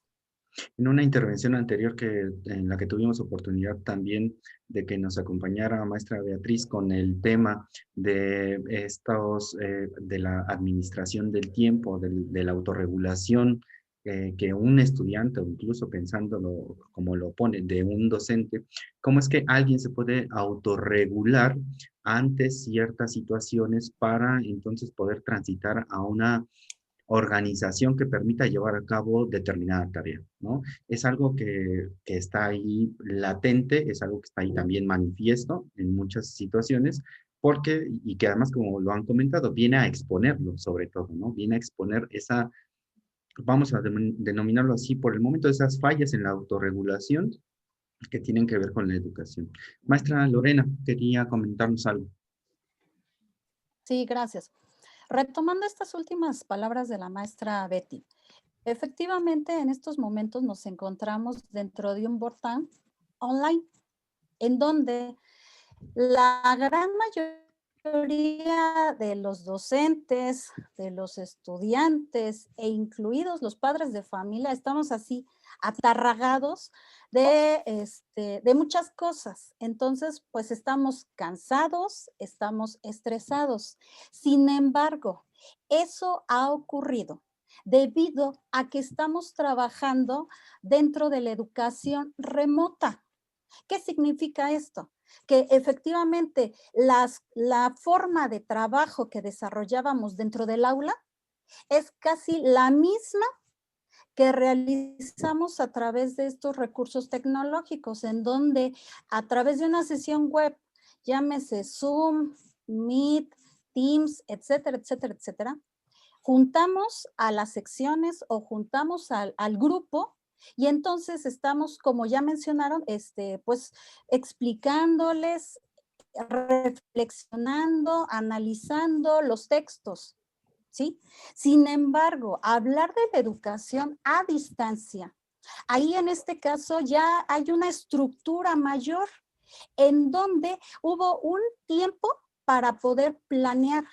En una intervención anterior en la que tuvimos oportunidad también de que nos acompañara maestra Beatriz con el tema de de la administración del tiempo, de la autorregulación, que un estudiante, o incluso pensándolo como lo pone, de un docente, cómo es que alguien se puede autorregular ante ciertas situaciones para entonces poder transitar a una organización que permita llevar a cabo determinada tarea, ¿no? Es algo que está ahí latente, es algo que está ahí también manifiesto en muchas situaciones, porque, y que además, como lo han comentado, viene a exponerlo sobre todo, ¿no? Viene a exponer esa, vamos a denominarlo así, por el momento, esas fallas en la autorregulación que tienen que ver con la educación. Maestra Lorena, quería comentarnos algo. Sí, gracias. Retomando estas últimas palabras de la maestra Betty, efectivamente en estos momentos nos encontramos dentro de un portal online en donde la gran mayoría de los docentes, de los estudiantes e incluidos los padres de familia estamos así atarragados de muchas cosas. Entonces, pues estamos cansados, estamos estresados. Sin embargo, eso ha ocurrido debido a que estamos trabajando dentro de la educación remota. ¿Qué significa esto? Que efectivamente la forma de trabajo que desarrollábamos dentro del aula es casi la misma que realizamos a través de estos recursos tecnológicos, en donde a través de una sesión web, llámese Zoom, Meet, Teams, etcétera, etcétera, etcétera, juntamos a las secciones o juntamos al grupo y entonces estamos, como ya mencionaron, pues explicándoles, reflexionando, analizando los textos, ¿sí? Sin embargo, hablar de la educación a distancia, ahí en este caso ya hay una estructura mayor en donde hubo un tiempo para poder planear.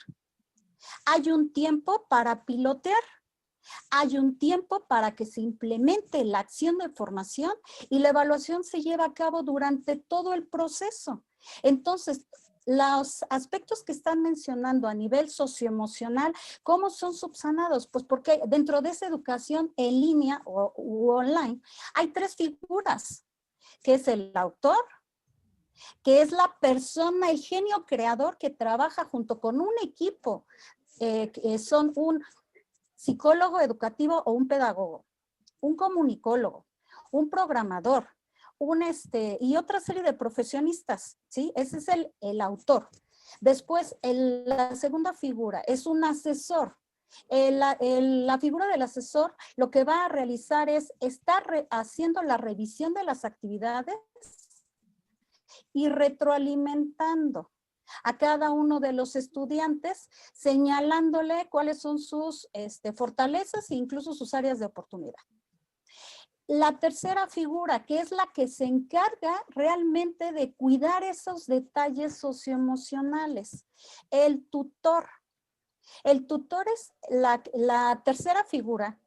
Hay un tiempo para pilotear. Hay un tiempo para que se implemente la acción de formación y la evaluación se lleva a cabo durante todo el proceso. Entonces, los aspectos que están mencionando a nivel socioemocional, ¿cómo son subsanados? Pues porque dentro de esa educación en línea u online hay tres figuras, que es el autor, que es la persona, el genio creador que trabaja junto con un equipo, que son un psicólogo educativo o un pedagogo, un comunicólogo, un programador, y otra serie de profesionistas, ¿sí? Ese es el autor. Después, la segunda figura es un asesor. La figura del asesor lo que va a realizar es estar haciendo la revisión de las actividades y retroalimentando a cada uno de los estudiantes, señalándole cuáles son sus fortalezas e incluso sus áreas de oportunidad. La tercera figura, que es la que se encarga realmente de cuidar esos detalles socioemocionales, el tutor. El tutor es la tercera figura,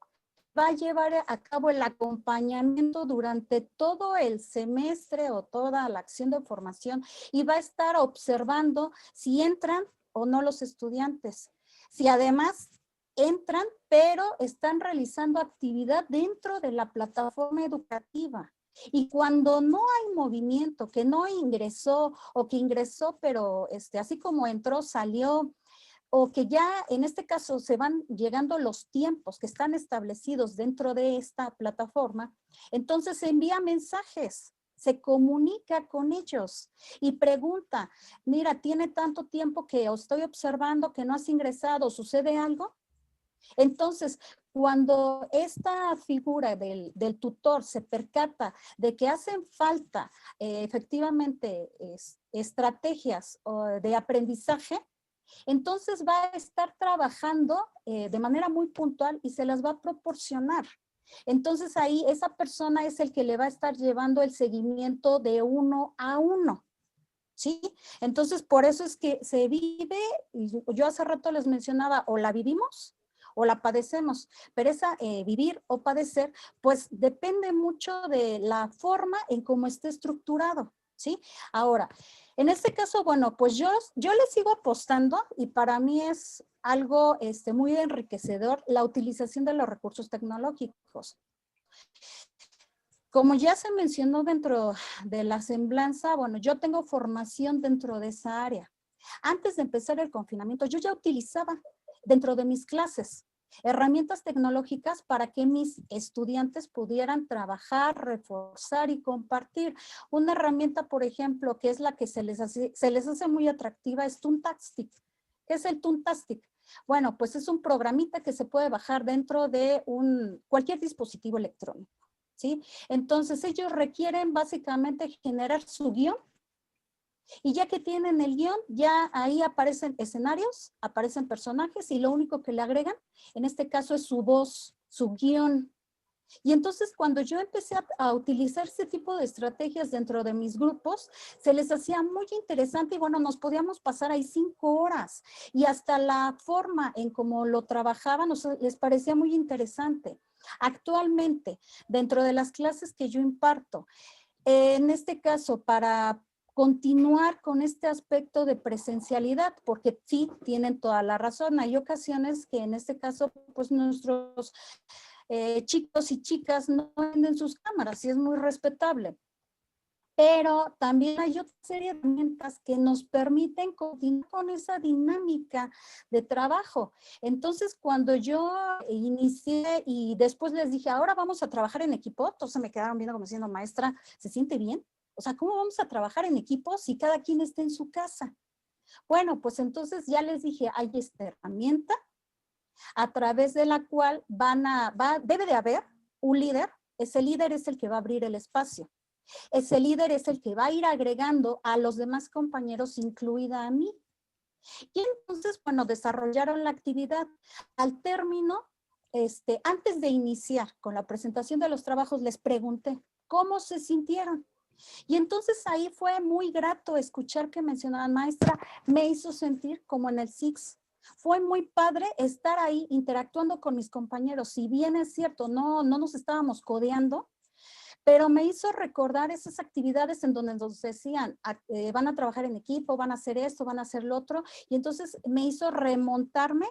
va a llevar a cabo el acompañamiento durante todo el semestre o toda la acción de formación y va a estar observando si entran o no los estudiantes. Si además entran, pero están realizando actividad dentro de la plataforma educativa. Y cuando no hay movimiento, que no ingresó o que ingresó, pero así como entró, salió, o que ya en este caso se van llegando los tiempos que están establecidos dentro de esta plataforma, entonces se envía mensajes, se comunica con ellos y pregunta, mira, tiene tanto tiempo que estoy observando que no has ingresado, ¿sucede algo? Entonces, cuando esta figura del tutor se percata de que hacen falta efectivamente estrategias de aprendizaje, entonces va a estar trabajando de manera muy puntual y se las va a proporcionar. Entonces ahí esa persona es el que le va a estar llevando el seguimiento de 1 a 1. ¿Sí? Entonces por eso es que se vive, yo hace rato les mencionaba, o la vivimos o la padecemos, pero esa vivir o padecer, pues depende mucho de la forma en cómo esté estructurado, ¿sí? Ahora, en este caso, bueno, pues yo le sigo apostando y para mí es algo muy enriquecedor la utilización de los recursos tecnológicos. Como ya se mencionó dentro de la semblanza, bueno, yo tengo formación dentro de esa área. Antes de empezar el confinamiento, yo ya utilizaba dentro de mis clases herramientas tecnológicas para que mis estudiantes pudieran trabajar, reforzar y compartir. Una herramienta, por ejemplo, que es la que se les hace muy atractiva es Toontastic. ¿Qué es el Toontastic? Bueno, pues es un programita que se puede bajar dentro de cualquier dispositivo electrónico, ¿sí? Entonces ellos requieren básicamente generar su guión. Y ya que tienen el guión, ya ahí aparecen escenarios, aparecen personajes y lo único que le agregan, en este caso es su voz, su guión. Y entonces cuando yo empecé a utilizar ese tipo de estrategias dentro de mis grupos, se les hacía muy interesante y bueno, nos podíamos pasar ahí 5 horas y hasta la forma en cómo lo trabajaban, o sea, les parecía muy interesante. Actualmente, dentro de las clases que yo imparto, en este caso, para continuar con este aspecto de presencialidad, porque sí, tienen toda la razón. Hay ocasiones que en este caso, pues nuestros chicos y chicas no venden sus cámaras y es muy respetable. Pero también hay otra serie de herramientas que nos permiten continuar con esa dinámica de trabajo. Entonces, cuando yo inicié y después les dije, ahora vamos a trabajar en equipo, entonces me quedaron viendo como diciendo, maestra, ¿se siente bien? O sea, ¿cómo vamos a trabajar en equipo si cada quien está en su casa? Bueno, pues entonces ya les dije, hay esta herramienta a través de la cual debe de haber un líder. Ese líder es el que va a abrir el espacio. Ese líder es el que va a ir agregando a los demás compañeros, incluida a mí. Y entonces, bueno, desarrollaron la actividad. Al término, antes de iniciar con la presentación de los trabajos, les pregunté, ¿cómo se sintieron? Y entonces ahí fue muy grato escuchar que mencionaban, maestra, me hizo sentir como en el SIX. Fue muy padre estar ahí interactuando con mis compañeros. Si bien es cierto, no nos estábamos codeando, pero me hizo recordar esas actividades en donde nos decían, van a trabajar en equipo, van a hacer esto, van a hacer lo otro, y entonces me hizo remontarme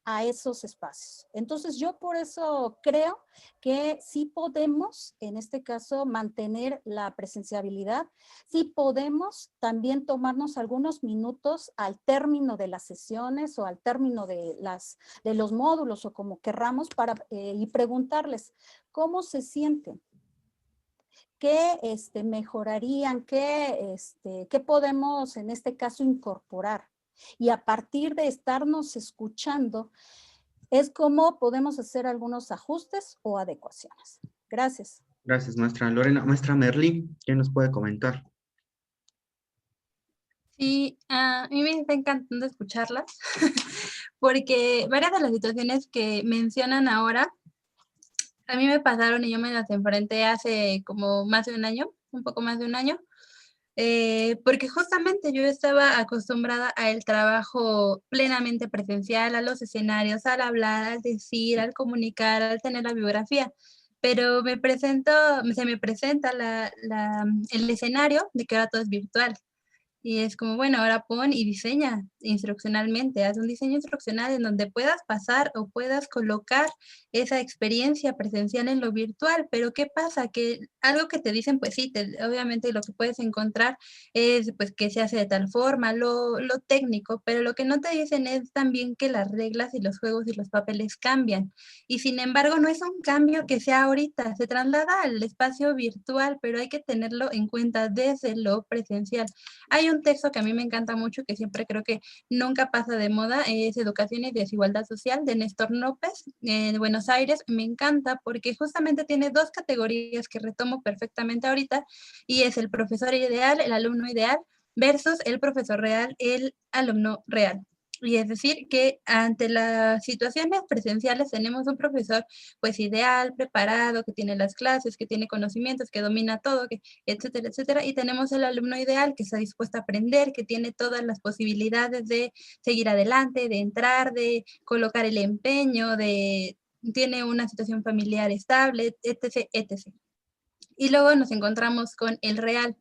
a esos espacios. Entonces yo por eso creo que sí podemos, en este caso, mantener la presenciabilidad, sí podemos también tomarnos algunos minutos al término de las sesiones o al término de los módulos o como querramos y preguntarles cómo se sienten. ¿Qué mejorarían? ¿Qué podemos en este caso incorporar? Y a partir de estarnos escuchando, es como podemos hacer algunos ajustes o adecuaciones. Gracias. Gracias, maestra Lorena. Maestra Merly, ¿qué nos puede comentar? Sí, a mí me está encantando escucharlas, porque varias de las situaciones que mencionan ahora, a mí me pasaron y yo me las enfrenté hace como más de un año, un poco más de un año, porque justamente yo estaba acostumbrada al trabajo plenamente presencial, a los escenarios, al hablar, al decir, al comunicar, al tener la biografía, pero se me presenta el escenario de que ahora todo es virtual. Y es como, bueno, ahora pon y diseña instruccionalmente, haz un diseño instruccional en donde puedas pasar o puedas colocar esa experiencia presencial en lo virtual, pero ¿qué pasa? Que algo que te dicen, pues sí, obviamente lo que puedes encontrar es pues que se hace de tal forma, lo técnico, pero lo que no te dicen es también que las reglas y los juegos y los papeles cambian. Y sin embargo, no es un cambio que sea ahorita, se traslada al espacio virtual, pero hay que tenerlo en cuenta desde lo presencial. Hay un texto que a mí me encanta mucho, que siempre creo que nunca pasa de moda, es Educación y Desigualdad Social, de Néstor López, de Buenos Aires. Me encanta porque justamente tiene 2 categorías que retomo perfectamente ahorita, y es el profesor ideal, el alumno ideal, versus el profesor real, el alumno real. Y es decir, que ante las situaciones presenciales tenemos un profesor pues ideal, preparado, que tiene las clases, que tiene conocimientos, que domina todo, que, etcétera, etcétera. Y tenemos el alumno ideal que está dispuesto a aprender, que tiene todas las posibilidades de seguir adelante, de entrar, de colocar el empeño, tiene una situación familiar estable, etc., etc. Y luego nos encontramos con el real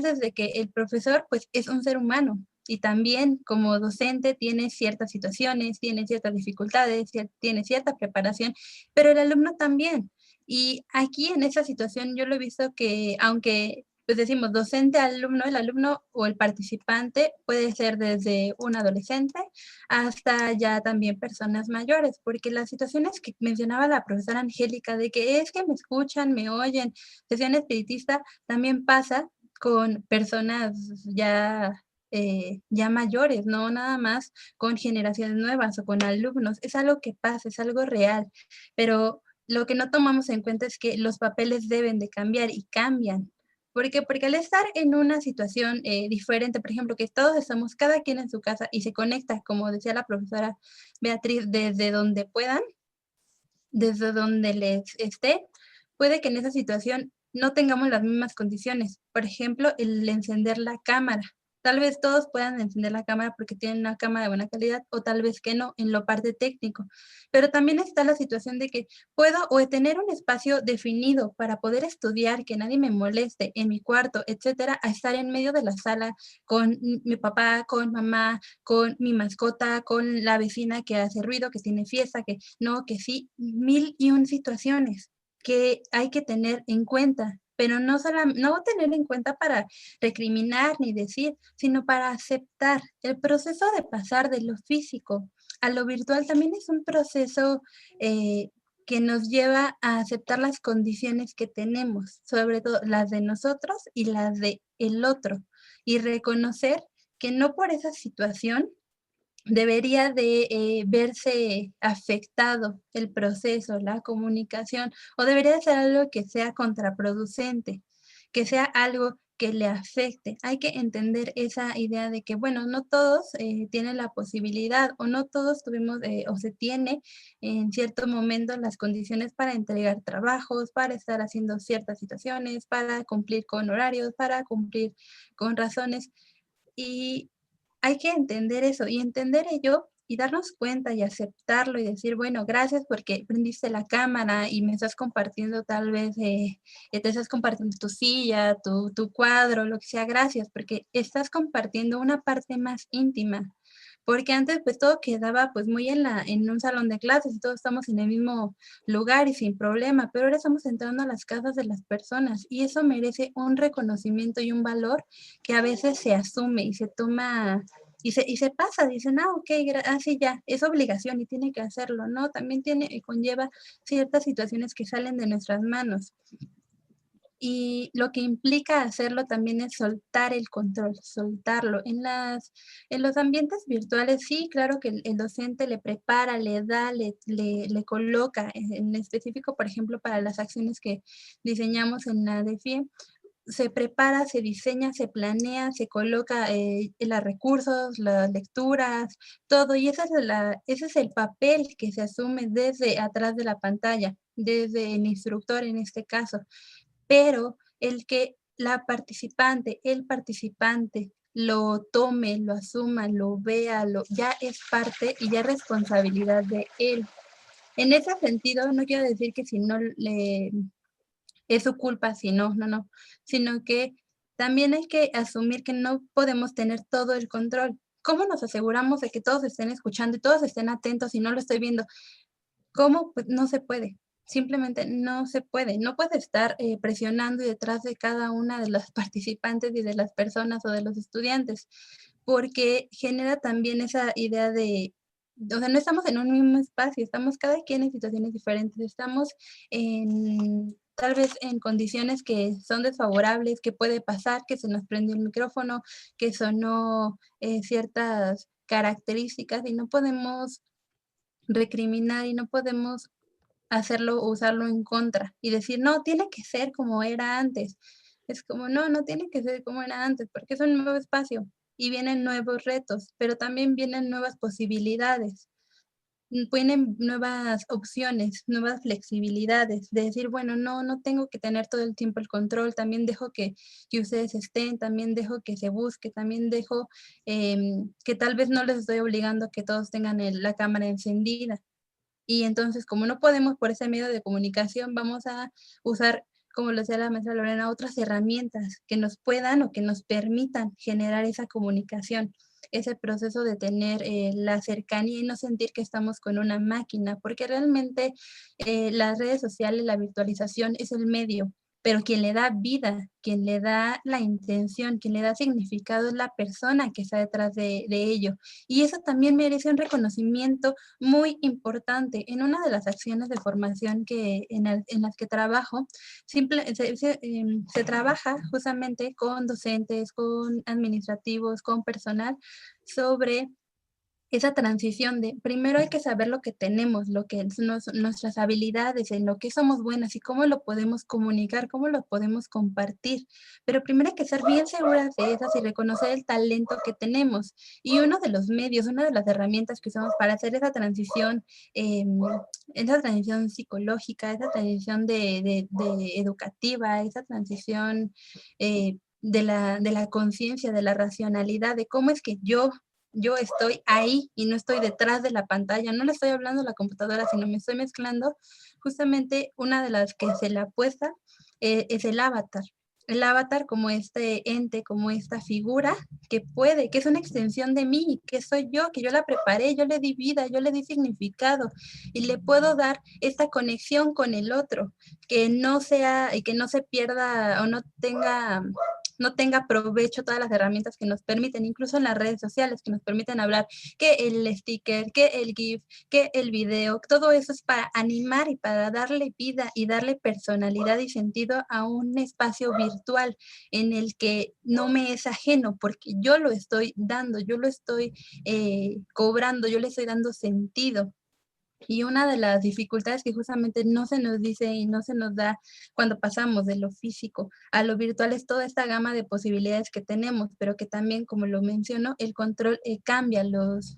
desde que el profesor pues es un ser humano y también como docente tiene ciertas situaciones, tiene ciertas dificultades, tiene cierta preparación, pero el alumno también. Y aquí en esa situación yo lo he visto que aunque pues decimos docente-alumno, el alumno o el participante puede ser desde un adolescente hasta ya también personas mayores, porque las situaciones que mencionaba la profesora Angélica, de que es que me escuchan, me oyen, sesión espiritista, también pasa con personas ya mayores, no nada más con generaciones nuevas o con alumnos. Es algo que pasa, es algo real, pero lo que no tomamos en cuenta es que los papeles deben de cambiar y cambian. ¿Por qué? Porque al estar en una situación diferente, por ejemplo, que todos estamos cada quien en su casa y se conecta, como decía la profesora Beatriz, desde donde puedan, desde donde les esté, puede que en esa situación no tengamos las mismas condiciones. Por ejemplo, el encender la cámara. Tal vez todos puedan encender la cámara porque tienen una cámara de buena calidad o tal vez que no en lo parte técnico. Pero también está la situación de que puedo o tener un espacio definido para poder estudiar, que nadie me moleste en mi cuarto, etcétera, a estar en medio de la sala con mi papá, con mamá, con mi mascota, con la vecina que hace ruido, que tiene fiesta, que no, que sí, 1001 situaciones que hay que tener en cuenta, pero no tener en cuenta para recriminar ni decir, sino para aceptar. El proceso de pasar de lo físico a lo virtual también es un proceso que nos lleva a aceptar las condiciones que tenemos, sobre todo las de nosotros y las de el otro, y reconocer que no por esa situación debería de verse afectado el proceso, la comunicación, o debería de ser algo que sea contraproducente, que sea algo que le afecte. Hay que entender esa idea de que, bueno, no todos tienen la posibilidad o no todos tuvimos o se tiene en cierto momento las condiciones para entregar trabajos, para estar haciendo ciertas situaciones, para cumplir con horarios, para cumplir con razones. Y hay que entender eso y entender ello y darnos cuenta y aceptarlo y decir, bueno, gracias porque prendiste la cámara y me estás compartiendo tal vez, te estás compartiendo tu silla, tu cuadro, lo que sea, gracias, porque estás compartiendo una parte más íntima. Porque antes pues todo quedaba pues muy en un salón de clases y todos estamos en el mismo lugar y sin problema, pero ahora estamos entrando a las casas de las personas y eso merece un reconocimiento y un valor que a veces se asume y se toma y se pasa, dicen, ok, así ya, es obligación y tiene que hacerlo, ¿no? También conlleva ciertas situaciones que salen de nuestras manos. Y lo que implica hacerlo también es soltar el control, soltarlo. En los ambientes virtuales, sí, claro que el docente le prepara, le da, le coloca, en específico, por ejemplo, para las acciones que diseñamos en la DEFIE, se prepara, se diseña, se planea, se coloca los recursos, las lecturas, todo, y ese es el papel que se asume desde atrás de la pantalla, desde el instructor en este caso, pero el que el participante lo tome, lo asuma, lo vea, ya es parte y ya es responsabilidad de él. En ese sentido, no quiero decir que si no es su culpa, si no, sino que también hay que asumir que no podemos tener todo el control. ¿Cómo nos aseguramos de que todos estén escuchando y todos estén atentos y no lo estoy viendo? ¿Cómo? Pues no se puede. Simplemente no se puede. No puede estar presionando y detrás de cada una de las participantes y de las personas o de los estudiantes, porque genera también esa idea o sea, no estamos en un mismo espacio, estamos cada quien en situaciones diferentes, estamos tal vez en condiciones que son desfavorables, que puede pasar, que se nos prendió el micrófono, que sonó ciertas características y no podemos recriminar y no podemos hacerlo o usarlo en contra y decir, no, tiene que ser como era antes. Es como, no tiene que ser como era antes, porque es un nuevo espacio y vienen nuevos retos, pero también vienen nuevas posibilidades, vienen nuevas opciones, nuevas flexibilidades, de decir, bueno, no tengo que tener todo el tiempo el control, también dejo que ustedes estén, también dejo que se busque, también dejo que tal vez no les estoy obligando a que todos tengan la cámara encendida. Y entonces, como no podemos por ese medio de comunicación, vamos a usar, como lo decía la maestra Lorena, otras herramientas que nos puedan o que nos permitan generar esa comunicación, ese proceso de tener la cercanía y no sentir que estamos con una máquina, porque realmente las redes sociales, la virtualización es el medio, pero quien le da vida, quien le da la intención, quien le da significado es la persona que está detrás de ello. Y eso también merece un reconocimiento muy importante. En una de las acciones de formación en las que trabajo, se trabaja justamente con docentes, con administrativos, con personal, sobre esa transición de primero hay que saber lo que tenemos, lo que nuestras habilidades, en lo que somos buenas y cómo lo podemos comunicar, cómo lo podemos compartir. Pero primero hay que ser bien seguras de esas y reconocer el talento que tenemos. Y uno de los medios, una de las herramientas que usamos para hacer esa transición psicológica, esa transición de educativa, esa transición de la conciencia, de la racionalidad, de cómo es que yo estoy ahí y no estoy detrás de la pantalla, no le estoy hablando a la computadora, sino me estoy mezclando. Justamente una de las que se le apuesta es el avatar. El avatar como este ente, como esta figura que es una extensión de mí, que soy yo, que yo la preparé, yo le di vida, yo le di significado y le puedo dar esta conexión con el otro, que no sea y que no se pierda o no tenga provecho todas las herramientas que nos permiten, incluso en las redes sociales, que nos permiten hablar, que el sticker, que el GIF, que el video, todo eso es para animar y para darle vida y darle personalidad y sentido a un espacio virtual en el que no me es ajeno, porque yo lo estoy dando, yo lo estoy cobrando, yo le estoy dando sentido. Y una de las dificultades que justamente no se nos dice y no se nos da cuando pasamos de lo físico a lo virtual es toda esta gama de posibilidades que tenemos, pero que también, como lo menciono, el control cambia, los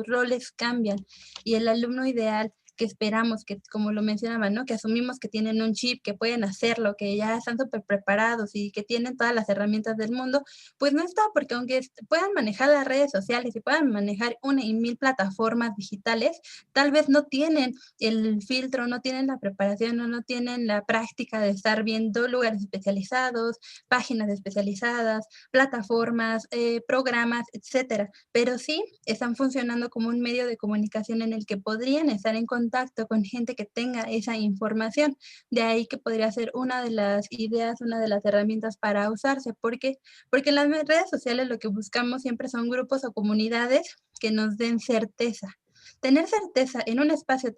roles cambian y el alumno ideal que esperamos, que como lo mencionaba, ¿no? Que asumimos que tienen un chip, que pueden hacerlo, que ya están súper preparados y que tienen todas las herramientas del mundo, pues no está, porque aunque puedan manejar las redes sociales y puedan manejar 1,000 plataformas digitales, tal vez no tienen el filtro, no tienen la preparación, no tienen la práctica de estar viendo lugares especializados, páginas especializadas, plataformas, programas, etcétera. Pero sí están funcionando como un medio de comunicación en el que podrían estar en contacto con gente que tenga esa información. De ahí que podría ser una de las ideas, una de las herramientas para usarse, porque en las redes sociales lo que buscamos siempre son grupos o comunidades que nos den certeza. Tener certeza en un espacio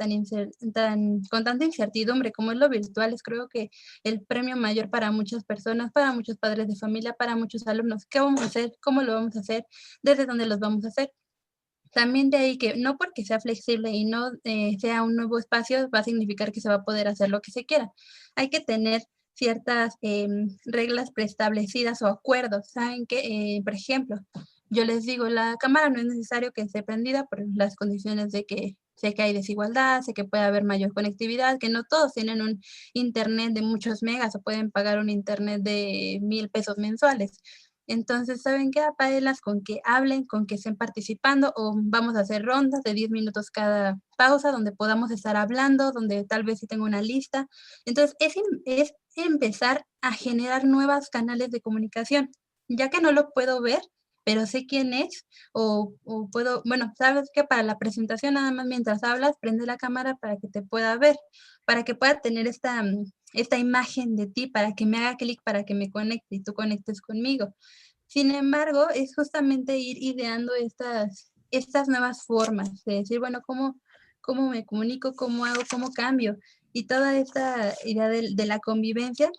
con tanta incertidumbre como es lo virtual es, creo que, el premio mayor para muchas personas, para muchos padres de familia, para muchos alumnos. ¿Qué vamos a hacer? ¿Cómo lo vamos a hacer? ¿Desde dónde los vamos a hacer? También de ahí que no porque sea flexible y no sea un nuevo espacio va a significar que se va a poder hacer lo que se quiera. Hay que tener ciertas reglas preestablecidas o acuerdos. Saben que, por ejemplo, yo les digo, la cámara no es necesario que esté prendida por las condiciones de que sé que hay desigualdad, sé que puede haber mayor conectividad, que no todos tienen un internet de muchos megas o pueden pagar un internet de 1,000 pesos mensuales. Entonces, ¿saben qué? Apáguenlas con que hablen, con que estén participando o vamos a hacer rondas de 10 minutos cada pausa donde podamos estar hablando, donde tal vez sí tengo una lista. Entonces, es empezar a generar nuevos canales de comunicación, ya que no lo puedo ver, pero sé quién es o puedo, bueno, sabes que para la presentación nada más mientras hablas, prende la cámara para que te pueda ver, para que pueda tener esta imagen de ti, para que me haga clic, para que me conecte y tú conectes conmigo. Sin embargo, es justamente ir ideando estas nuevas formas de decir, bueno, ¿cómo me comunico? ¿Cómo hago? ¿Cómo cambio? Y toda esta idea de la convivencia,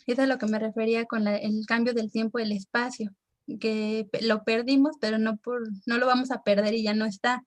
es a lo que me refería con el cambio del tiempo y el espacio, que lo perdimos, pero no lo vamos a perder y ya no está,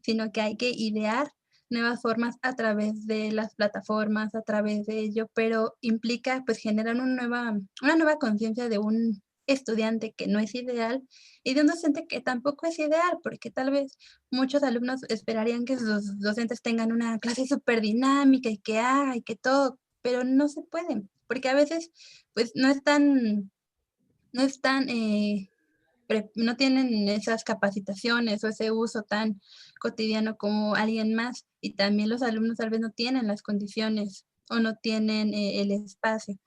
sino que hay que idear nuevas formas a través de las plataformas, a través de ello, pero implica pues generar una nueva conciencia de un estudiante que no es ideal y de un docente que tampoco es ideal, porque tal vez muchos alumnos esperarían que sus docentes tengan una clase súper dinámica y que haga y que todo, pero no se puede, porque a veces pues no tienen esas capacitaciones o ese uso tan cotidiano como alguien más, y también los alumnos tal vez no tienen las condiciones o no tienen el espacio.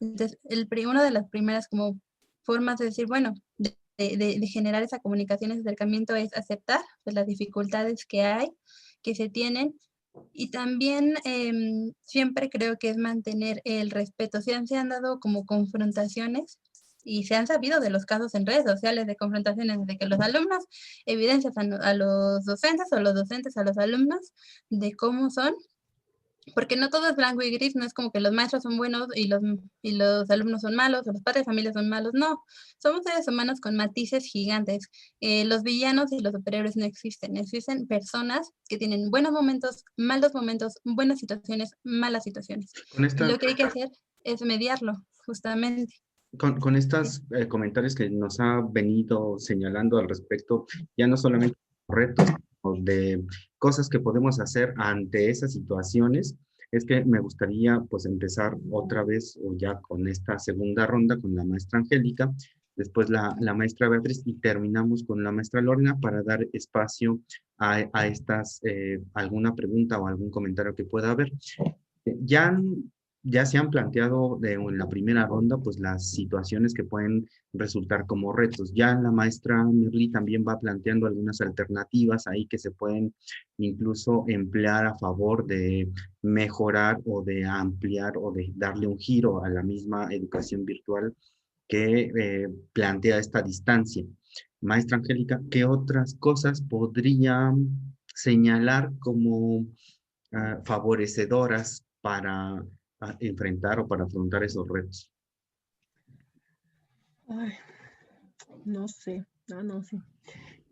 Entonces, una de las primeras como formas de decir, bueno, de generar esa comunicación, ese acercamiento es aceptar pues, las dificultades que hay, que se tienen, Y también siempre creo que es mantener el respeto. Se han dado como confrontaciones y se han sabido de los casos en redes sociales de confrontaciones, de que los alumnos evidencian a los docentes o los docentes a los alumnos de cómo son, porque no todo es blanco y gris, no es como que los maestros son buenos y los alumnos son malos, o los padres de familia son malos, no. Somos seres humanos con matices gigantes. Los villanos y los superhéroes no existen. Existen personas que tienen buenos momentos, buenas situaciones, malas situaciones. Con Y esta, lo que hay que hacer es mediarlo, justamente. con estos comentarios que nos ha venido señalando al respecto, ya no solamente retos, sino de cosas que podemos hacer ante esas situaciones, es que me gustaría pues empezar otra vez o ya con esta segunda ronda con la maestra Angélica, después la maestra Beatriz y terminamos con la maestra Lorena para dar espacio a estas, alguna pregunta o algún comentario que pueda haber. Ya, ya se han planteado en la primera ronda pues las situaciones que pueden resultar como retos. Ya la maestra Mirly también va planteando algunas alternativas ahí que se pueden incluso emplear a favor de mejorar o de ampliar o de darle un giro a la misma educación virtual que plantea esta distancia. Maestra Angélica, ¿qué otras cosas podría señalar como favorecedoras para enfrentar o para afrontar esos retos? Ay, no sé, no sé.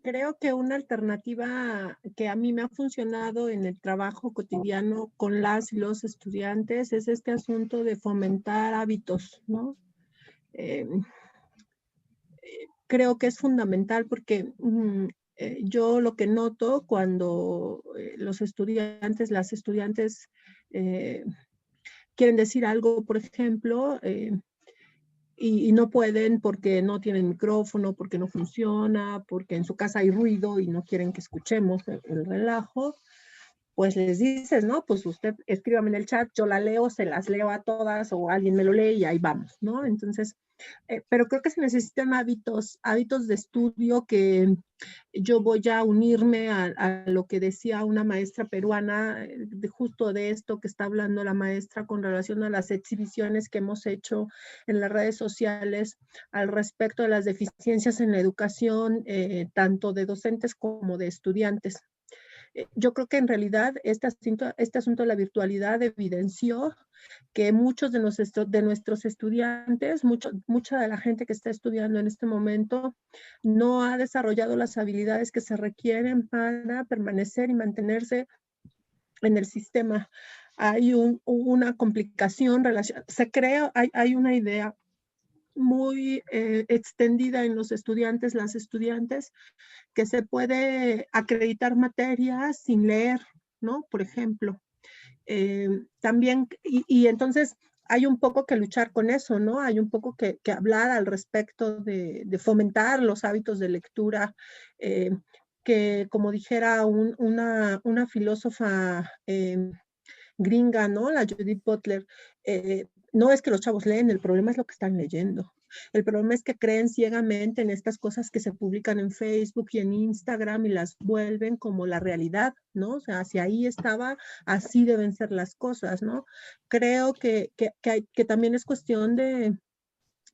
Creo que una alternativa que a mí me ha funcionado en el trabajo cotidiano con las y los estudiantes es este asunto de fomentar hábitos, ¿no? Creo que es fundamental porque yo lo que noto cuando los estudiantes, las estudiantes quieren decir algo, por ejemplo, y no pueden porque no tienen micrófono, porque no funciona, porque en su casa hay ruido y no quieren que escuchemos el relajo, pues les dices, ¿no? Pues usted escríbame en el chat, yo la leo, se las leo a todas o alguien me lo lee y ahí vamos, ¿no? Entonces, pero creo que se necesitan hábitos de estudio que yo voy a unirme a lo que decía una maestra peruana, justo de esto que está hablando la maestra con relación a las exhibiciones que hemos hecho en las redes sociales al respecto de las deficiencias en la educación, tanto de docentes como de estudiantes. Yo creo que en realidad este asunto de la virtualidad evidenció que muchos de nuestros estudiantes, mucha de la gente que está estudiando en este momento, no ha desarrollado las habilidades que se requieren para permanecer y mantenerse en el sistema. Hay una complicación relacionada, hay una idea muy extendida en los estudiantes, las estudiantes, que se puede acreditar materias sin leer, ¿no? Por ejemplo. También, y entonces hay un poco que luchar con eso, ¿no? Hay un poco que hablar al respecto de fomentar los hábitos de lectura, que como dijera una filósofa gringa, ¿no? La Judith Butler, no es que los chavos leen, el problema es lo que están leyendo. El problema es que creen ciegamente en estas cosas que se publican en Facebook y en Instagram y las vuelven como la realidad, ¿no? O sea, si ahí estaba, así deben ser las cosas, ¿no? Creo que también es cuestión de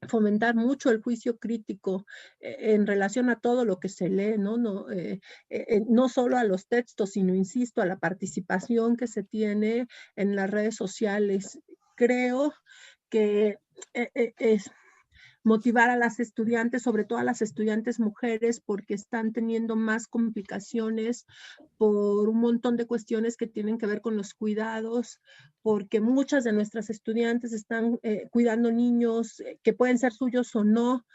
fomentar mucho el juicio crítico en relación a todo lo que se lee, ¿no? No solo a los textos, sino, insisto, a la participación que se tiene en las redes sociales. Creo que es motivar a las estudiantes, sobre todo a las estudiantes mujeres, porque están teniendo más complicaciones por un montón de cuestiones que tienen que ver con los cuidados, porque muchas de nuestras estudiantes están cuidando niños que pueden ser suyos o no,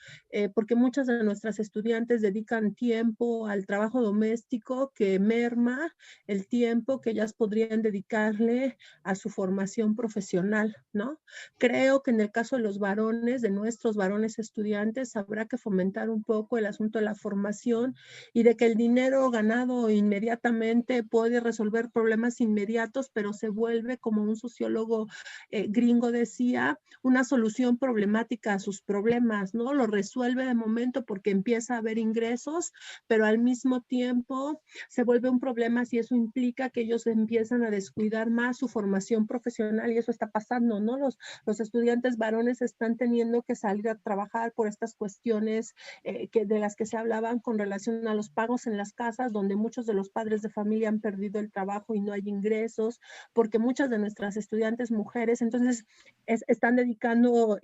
porque muchas de nuestras estudiantes dedican tiempo al trabajo doméstico que merma el tiempo que ellas podrían dedicarle a su formación profesional, ¿no? Creo que en el caso de los varones, de nuestros varones estudiantes, habrá que fomentar un poco el asunto de la formación y de que el dinero ganado inmediatamente puede resolver problemas inmediatos, pero se vuelve como un un sociólogo gringo decía, una solución problemática a sus problemas, ¿no? Lo resuelve de momento porque empieza a haber ingresos, pero al mismo tiempo se vuelve un problema si eso implica que ellos empiezan a descuidar más su formación profesional, y eso está pasando, ¿no? Los estudiantes varones están teniendo que salir a trabajar por estas cuestiones de las que se hablaban con relación a los pagos en las casas, donde muchos de los padres de familia han perdido el trabajo y no hay ingresos, porque muchas de nuestras estudiantes mujeres, entonces, están dedicando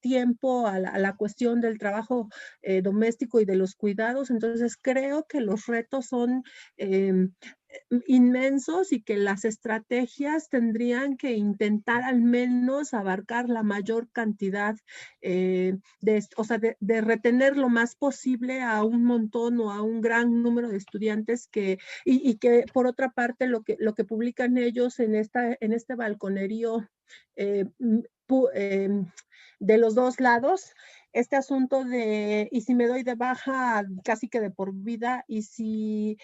tiempo a la cuestión del trabajo doméstico y de los cuidados. Entonces, creo que los retos son inmensos y que las estrategias tendrían que intentar al menos abarcar la mayor cantidad, de retener lo más posible a un montón o a un gran número de estudiantes y que por otra parte lo que publican ellos en este balconerío de los dos lados, este asunto de, y si me doy de baja casi que de por vida, y si,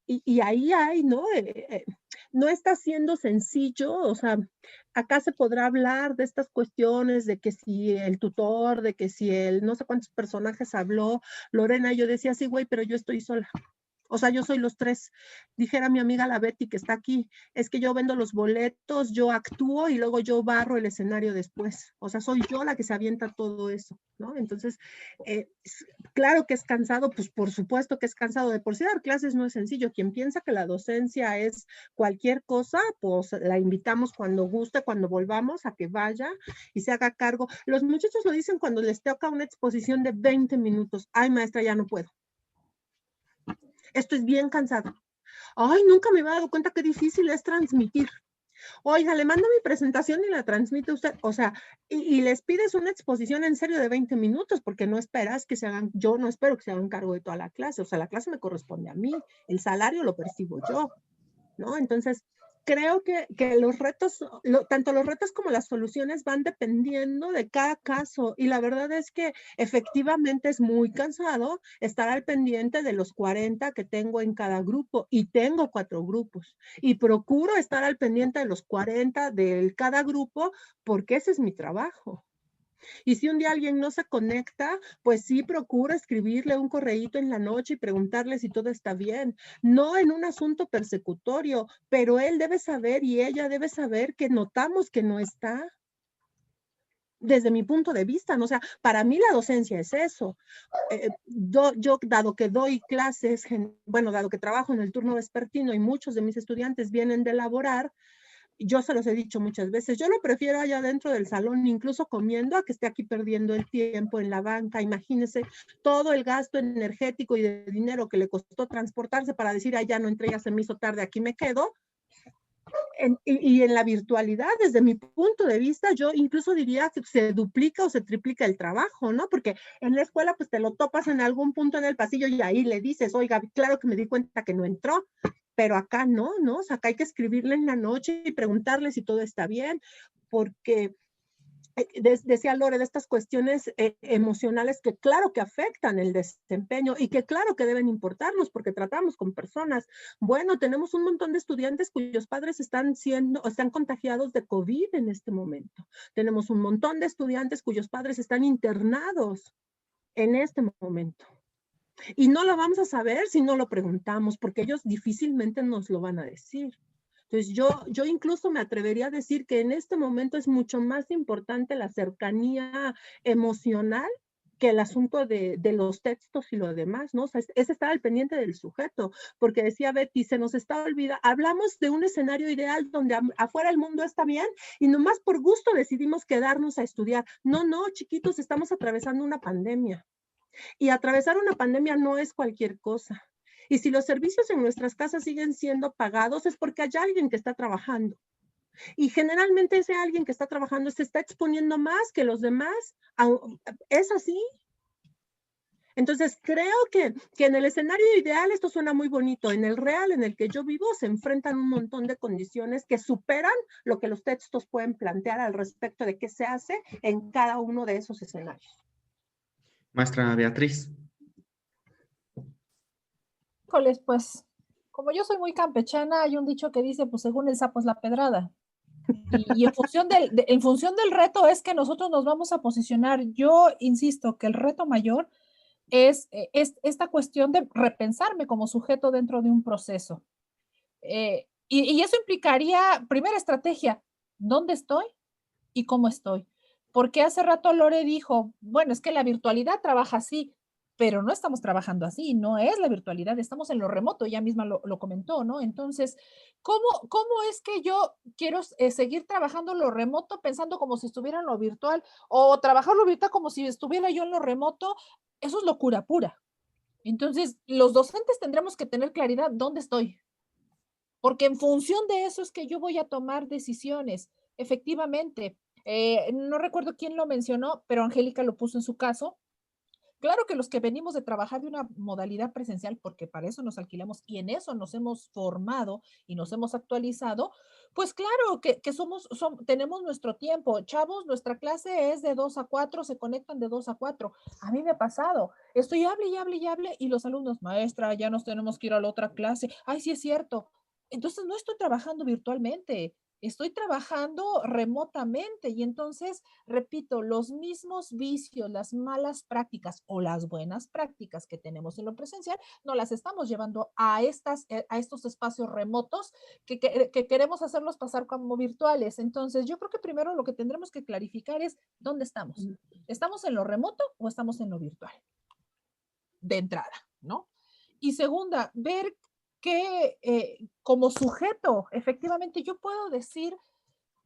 y ahí hay, ¿no? No está siendo sencillo, o sea, acá se podrá hablar de estas cuestiones, de que si el tutor, de que si no sé cuántos personajes habló, Lorena, yo decía, sí, güey, pero yo estoy sola. O sea, yo soy los tres. Dijera mi amiga la Betty que está aquí, es que yo vendo los boletos, yo actúo y luego yo barro el escenario después. O sea, soy yo la que se avienta todo eso, ¿no? Entonces, claro que es cansado, pues por supuesto que es cansado. De por sí dar clases no es sencillo. Quien piensa que la docencia es cualquier cosa, pues la invitamos cuando guste, cuando volvamos, a que vaya y se haga cargo. Los muchachos lo dicen cuando les toca una exposición de 20 minutos. Ay, maestra, ya no puedo. Esto es bien cansado. Ay, nunca me había dado cuenta qué difícil es transmitir. Oiga, le mando mi presentación y la transmite usted. O sea, y les pides una exposición en serio de 20 minutos porque no esperas que se hagan, yo no espero que se hagan cargo de toda la clase. O sea, la clase me corresponde a mí, el salario lo percibo yo, ¿no? Entonces, creo que los retos, tanto los retos como las soluciones van dependiendo de cada caso, y la verdad es que efectivamente es muy cansado estar al pendiente de los 40 que tengo en cada grupo, y tengo 4 grupos, y procuro estar al pendiente de los 40 de cada grupo porque ese es mi trabajo. Y si un día alguien no se conecta, pues sí procura escribirle un correíto en la noche y preguntarle si todo está bien. No en un asunto persecutorio, pero él debe saber y ella debe saber que notamos que no está. Desde mi punto de vista, ¿no? O sea, para mí la docencia es eso. Yo, dado que doy clases, bueno, dado que trabajo en el turno vespertino y muchos de mis estudiantes vienen de laborar, yo se los he dicho muchas veces, yo lo prefiero allá dentro del salón, incluso comiendo, a que esté aquí perdiendo el tiempo en la banca. Imagínense todo el gasto energético y de dinero que le costó transportarse para decir, ya no entré, ya se me hizo tarde, aquí me quedo. Y en la virtualidad, desde mi punto de vista, yo incluso diría que se duplica o se triplica el trabajo, ¿no? Porque en la escuela, pues te lo topas en algún punto en el pasillo y ahí le dices, oiga, claro que me di cuenta que no entró, pero acá no, ¿no? O sea, acá hay que escribirle en la noche y preguntarle si todo está bien, porque decía Lore, de estas cuestiones emocionales que claro que afectan el desempeño y que claro que deben importarnos porque tratamos con personas. Bueno, tenemos un montón de estudiantes cuyos padres están contagiados de COVID en este momento. Tenemos un montón de estudiantes cuyos padres están internados en este momento. Y no lo vamos a saber si no lo preguntamos, porque ellos difícilmente nos lo van a decir. Entonces, yo incluso me atrevería a decir que en este momento es mucho más importante la cercanía emocional que el asunto de los textos y lo demás, ¿no? O sea, es estar al pendiente del sujeto, porque decía Betty, se nos está olvidando, hablamos de un escenario ideal donde afuera el mundo está bien y nomás por gusto decidimos quedarnos a estudiar. No, chiquitos, estamos atravesando una pandemia. Y atravesar una pandemia no es cualquier cosa. Y si los servicios en nuestras casas siguen siendo pagados es porque hay alguien que está trabajando. Y generalmente ese alguien que está trabajando se está exponiendo más que los demás. ¿Es así? Entonces creo que en el escenario ideal esto suena muy bonito. En el real, en el que yo vivo, se enfrentan un montón de condiciones que superan lo que los textos pueden plantear al respecto de qué se hace en cada uno de esos escenarios. Maestra Beatriz. Híjoles, pues como yo soy muy campechana, hay un dicho que dice, pues según el sapo es la pedrada. Y en función del reto es que nosotros nos vamos a posicionar. Yo insisto que el reto mayor es esta cuestión de repensarme como sujeto dentro de un proceso. Y eso implicaría, primera estrategia, ¿dónde estoy y cómo estoy? Porque hace rato Lore dijo, bueno, es que la virtualidad trabaja así, pero no estamos trabajando así, no es la virtualidad, estamos en lo remoto, ella misma lo comentó, ¿no? Entonces, ¿cómo es que yo quiero seguir trabajando lo remoto pensando como si estuviera en lo virtual o trabajar lo virtual como si estuviera yo en lo remoto? Eso es locura pura. Entonces, los docentes tendremos que tener claridad dónde estoy, porque en función de eso es que yo voy a tomar decisiones. Efectivamente, no recuerdo quién lo mencionó, pero Angélica lo puso en su caso. Claro que los que venimos de trabajar de una modalidad presencial, porque para eso nos alquilamos y en eso nos hemos formado y nos hemos actualizado, pues claro que tenemos nuestro tiempo. Chavos, nuestra clase es de 2 a 4, se conectan de 2 a 4. A mí me ha pasado, estoy hable y hable y hable y los alumnos, maestra, ya nos tenemos que ir a la otra clase. Ay, sí es cierto. Entonces no estoy trabajando virtualmente, estoy trabajando remotamente y entonces, repito, los mismos vicios, las malas prácticas o las buenas prácticas que tenemos en lo presencial, no las estamos llevando a estos espacios remotos que queremos hacerlos pasar como virtuales. Entonces, yo creo que primero lo que tendremos que clarificar es dónde estamos. ¿Estamos en lo remoto o estamos en lo virtual? De entrada, ¿no? Y segunda, ver que como sujeto, efectivamente, yo puedo decir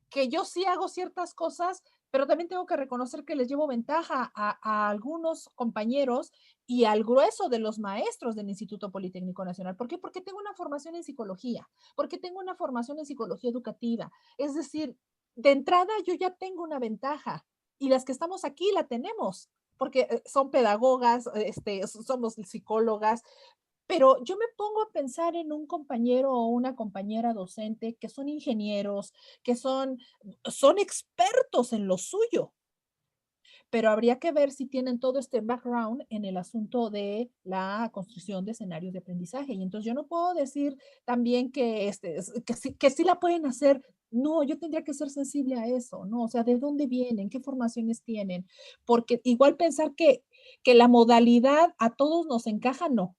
que yo sí hago ciertas cosas, pero también tengo que reconocer que les llevo ventaja a algunos compañeros y al grueso de los maestros del Instituto Politécnico Nacional. ¿Por qué? Porque tengo una formación en psicología, porque tengo una formación en psicología educativa. Es decir, de entrada yo ya tengo una ventaja y las que estamos aquí la tenemos, porque son pedagogas, somos psicólogas, pero yo me pongo a pensar en un compañero o una compañera docente que son ingenieros, que son expertos en lo suyo, pero habría que ver si tienen todo este background en el asunto de la construcción de escenarios de aprendizaje. Y entonces yo no puedo decir también que sí la pueden hacer. No, yo tendría que ser sensible a eso, ¿no? O sea, ¿de dónde vienen? ¿Qué formaciones tienen? Porque igual pensar que la modalidad a todos nos encaja, no.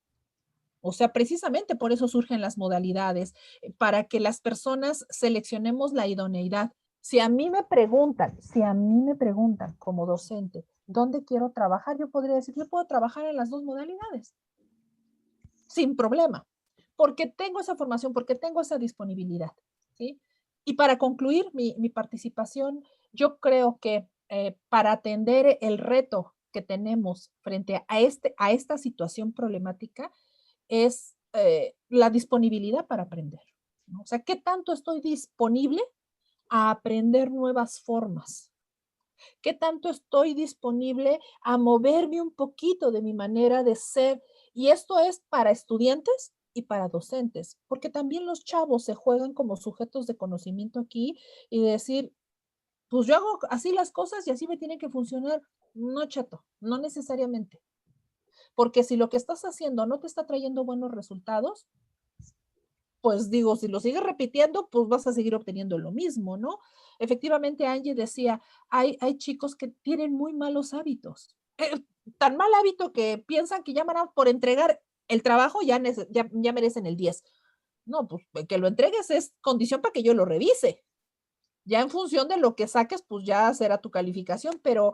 O sea, precisamente por eso surgen las modalidades, para que las personas seleccionemos la idoneidad. Si a mí me preguntan como docente, ¿dónde quiero trabajar? Yo podría decir, yo puedo trabajar en las dos modalidades, sin problema, porque tengo esa formación, porque tengo esa disponibilidad, ¿sí? Y para concluir mi participación, yo creo que para atender el reto que tenemos frente a esta situación problemática, es la disponibilidad para aprender, ¿no? O sea, ¿qué tanto estoy disponible a aprender nuevas formas? ¿Qué tanto estoy disponible a moverme un poquito de mi manera de ser? Y esto es para estudiantes y para docentes, porque también los chavos se juegan como sujetos de conocimiento aquí y decir, pues yo hago así las cosas y así me tienen que funcionar. No, chato, no necesariamente. Porque si lo que estás haciendo no te está trayendo buenos resultados, pues digo, si lo sigues repitiendo, pues vas a seguir obteniendo lo mismo, ¿no? Efectivamente, Angie decía, hay chicos que tienen muy malos hábitos. Tan mal hábito que piensan que ya por entregar el trabajo ya merecen el 10. No, pues que lo entregues es condición para que yo lo revise. Ya en función de lo que saques, pues ya será tu calificación, pero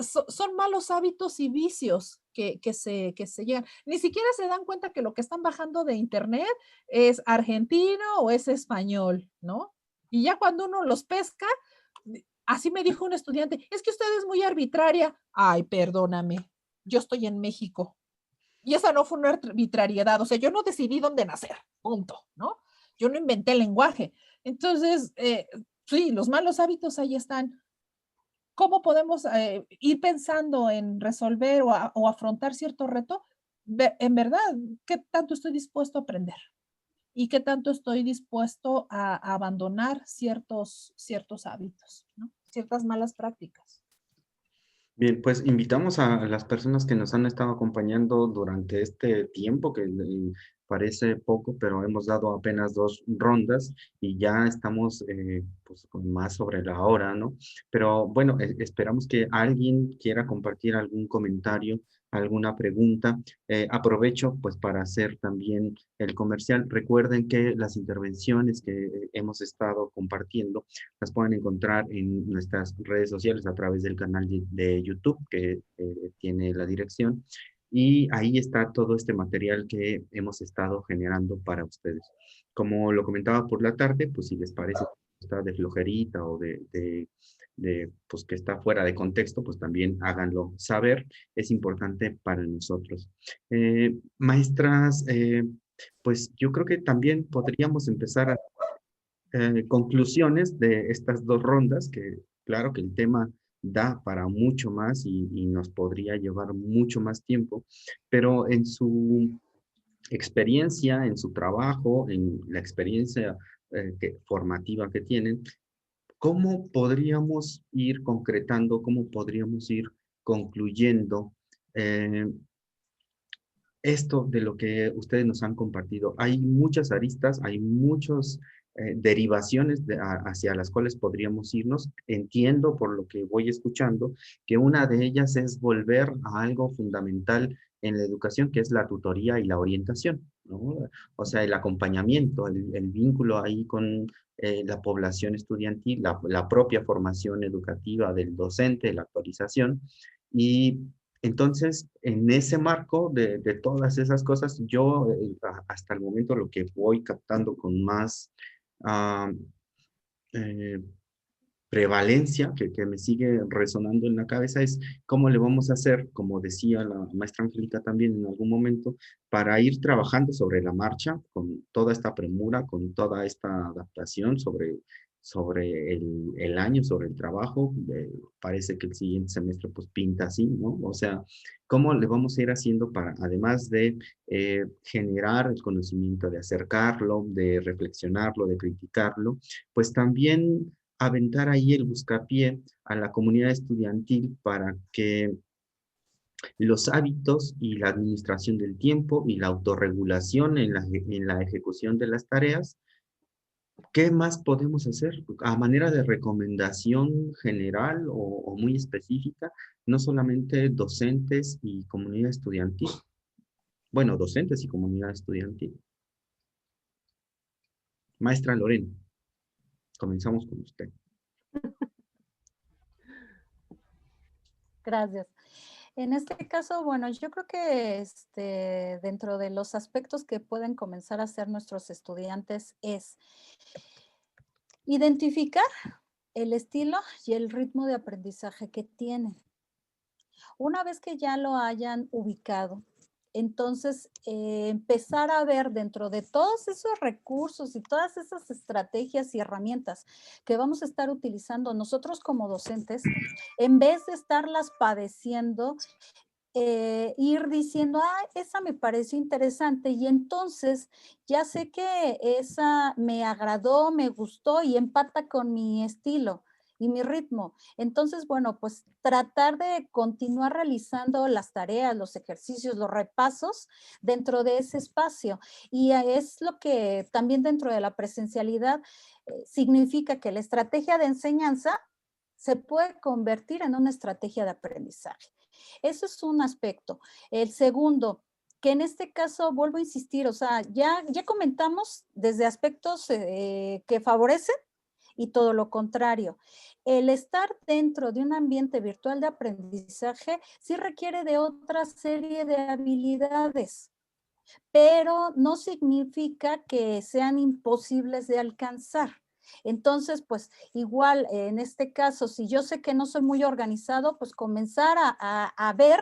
son malos hábitos y vicios que se llegan. Ni siquiera se dan cuenta que lo que están bajando de internet es argentino o es español, ¿no? Y ya cuando uno los pesca, así me dijo un estudiante, es que usted es muy arbitraria. Ay, perdóname, yo estoy en México. Y esa no fue una arbitrariedad, o sea, yo no decidí dónde nacer, punto, ¿no? Yo no inventé el lenguaje. Entonces, sí, los malos hábitos ahí están. ¿Cómo podemos ir pensando en resolver o afrontar cierto reto? En verdad, ¿qué tanto estoy dispuesto a aprender? ¿Y qué tanto estoy dispuesto a abandonar ciertos hábitos, ¿no? Ciertas malas prácticas? Bien, pues invitamos a las personas que nos han estado acompañando durante este tiempo, que parece poco, pero hemos dado apenas 2 rondas y ya estamos pues, con más sobre la hora, ¿no? Pero bueno, esperamos que alguien quiera compartir algún comentario, alguna pregunta. Aprovecho pues para hacer también el comercial. Recuerden que las intervenciones que hemos estado compartiendo las pueden encontrar en nuestras redes sociales a través del canal de YouTube que tiene la dirección. Y ahí está todo este material que hemos estado generando para ustedes. Como lo comentaba por la tarde, pues si les parece que está de flojerita o pues que está fuera de contexto, pues también háganlo saber. Es importante para nosotros. Maestras, pues yo creo que también podríamos empezar a conclusiones de estas 2 rondas, que claro que el tema da para mucho más y nos podría llevar mucho más tiempo, pero en su experiencia, en su trabajo, en la experiencia formativa que tienen, ¿cómo podríamos ir concretando, cómo podríamos ir concluyendo esto de lo que ustedes nos han compartido? Hay muchas aristas, hay muchas derivaciones hacia las cuales podríamos irnos. Entiendo por lo que voy escuchando que una de ellas es volver a algo fundamental en la educación, que es la tutoría y la orientación, ¿no? O sea, el acompañamiento, el vínculo ahí con la población estudiantil, la propia formación educativa del docente, la actualización. Y entonces, en ese marco de todas esas cosas, yo hasta el momento lo que voy captando con más ah, eh, prevalencia, que me sigue resonando en la cabeza, es cómo le vamos a hacer, como decía la maestra Angélica también en algún momento, para ir trabajando sobre la marcha, con toda esta premura, con toda esta adaptación sobre el año, sobre el trabajo. Parece que el siguiente semestre pues pinta así, ¿no? O sea, ¿cómo le vamos a ir haciendo para, además de generar el conocimiento, de acercarlo, de reflexionarlo, de criticarlo, pues también aventar ahí el buscapié a la comunidad estudiantil para que los hábitos y la administración del tiempo y la autorregulación en la ejecución de las tareas? ¿Qué más podemos hacer a manera de recomendación general o muy específica? No solamente docentes y comunidad estudiantil. Bueno, docentes y comunidad estudiantil. Maestra Lorena, comenzamos con usted. Gracias. En este caso, bueno, yo creo que dentro de los aspectos que pueden comenzar a hacer nuestros estudiantes es identificar el estilo y el ritmo de aprendizaje que tienen. Una vez que ya lo hayan ubicado, entonces empezar a ver dentro de todos esos recursos y todas esas estrategias y herramientas que vamos a estar utilizando nosotros como docentes, en vez de estarlas padeciendo, ir diciendo, ah, esa me pareció interesante y entonces ya sé que esa me agradó, me gustó y empata con mi estilo y mi ritmo. Entonces, bueno, pues tratar de continuar realizando las tareas, los ejercicios, los repasos dentro de ese espacio. Y es lo que también dentro de la presencialidad significa que la estrategia de enseñanza se puede convertir en una estrategia de aprendizaje. Eso es un aspecto. El segundo, que en este caso vuelvo a insistir, o sea, ya comentamos desde aspectos que favorecen y todo lo contrario. El estar dentro de un ambiente virtual de aprendizaje sí requiere de otra serie de habilidades, pero no significa que sean imposibles de alcanzar. Entonces, pues igual en este caso, si yo sé que no soy muy organizado, pues comenzar a ver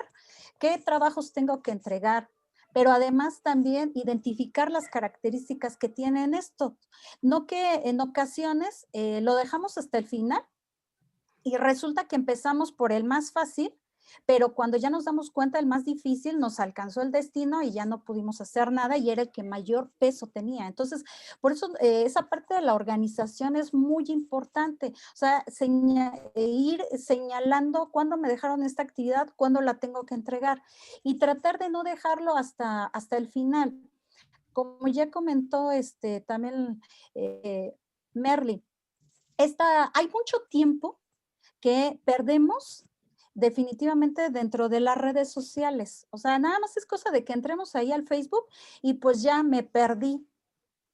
qué trabajos tengo que entregar, pero además también identificar las características que tienen esto. No que en ocasiones lo dejamos hasta el final y resulta que empezamos por el más fácil Pero cuando ya nos damos cuenta, el más difícil, nos alcanzó el destino y ya no pudimos hacer nada y era el que mayor peso tenía. Entonces, por eso esa parte de la organización es muy importante. O sea, ir señalando cuándo me dejaron esta actividad, cuándo la tengo que entregar y tratar de no dejarlo hasta el final. Como ya comentó también Merly, hay mucho tiempo que perdemos definitivamente dentro de las redes sociales. O sea, nada más es cosa de que entremos ahí al Facebook y pues ya me perdí.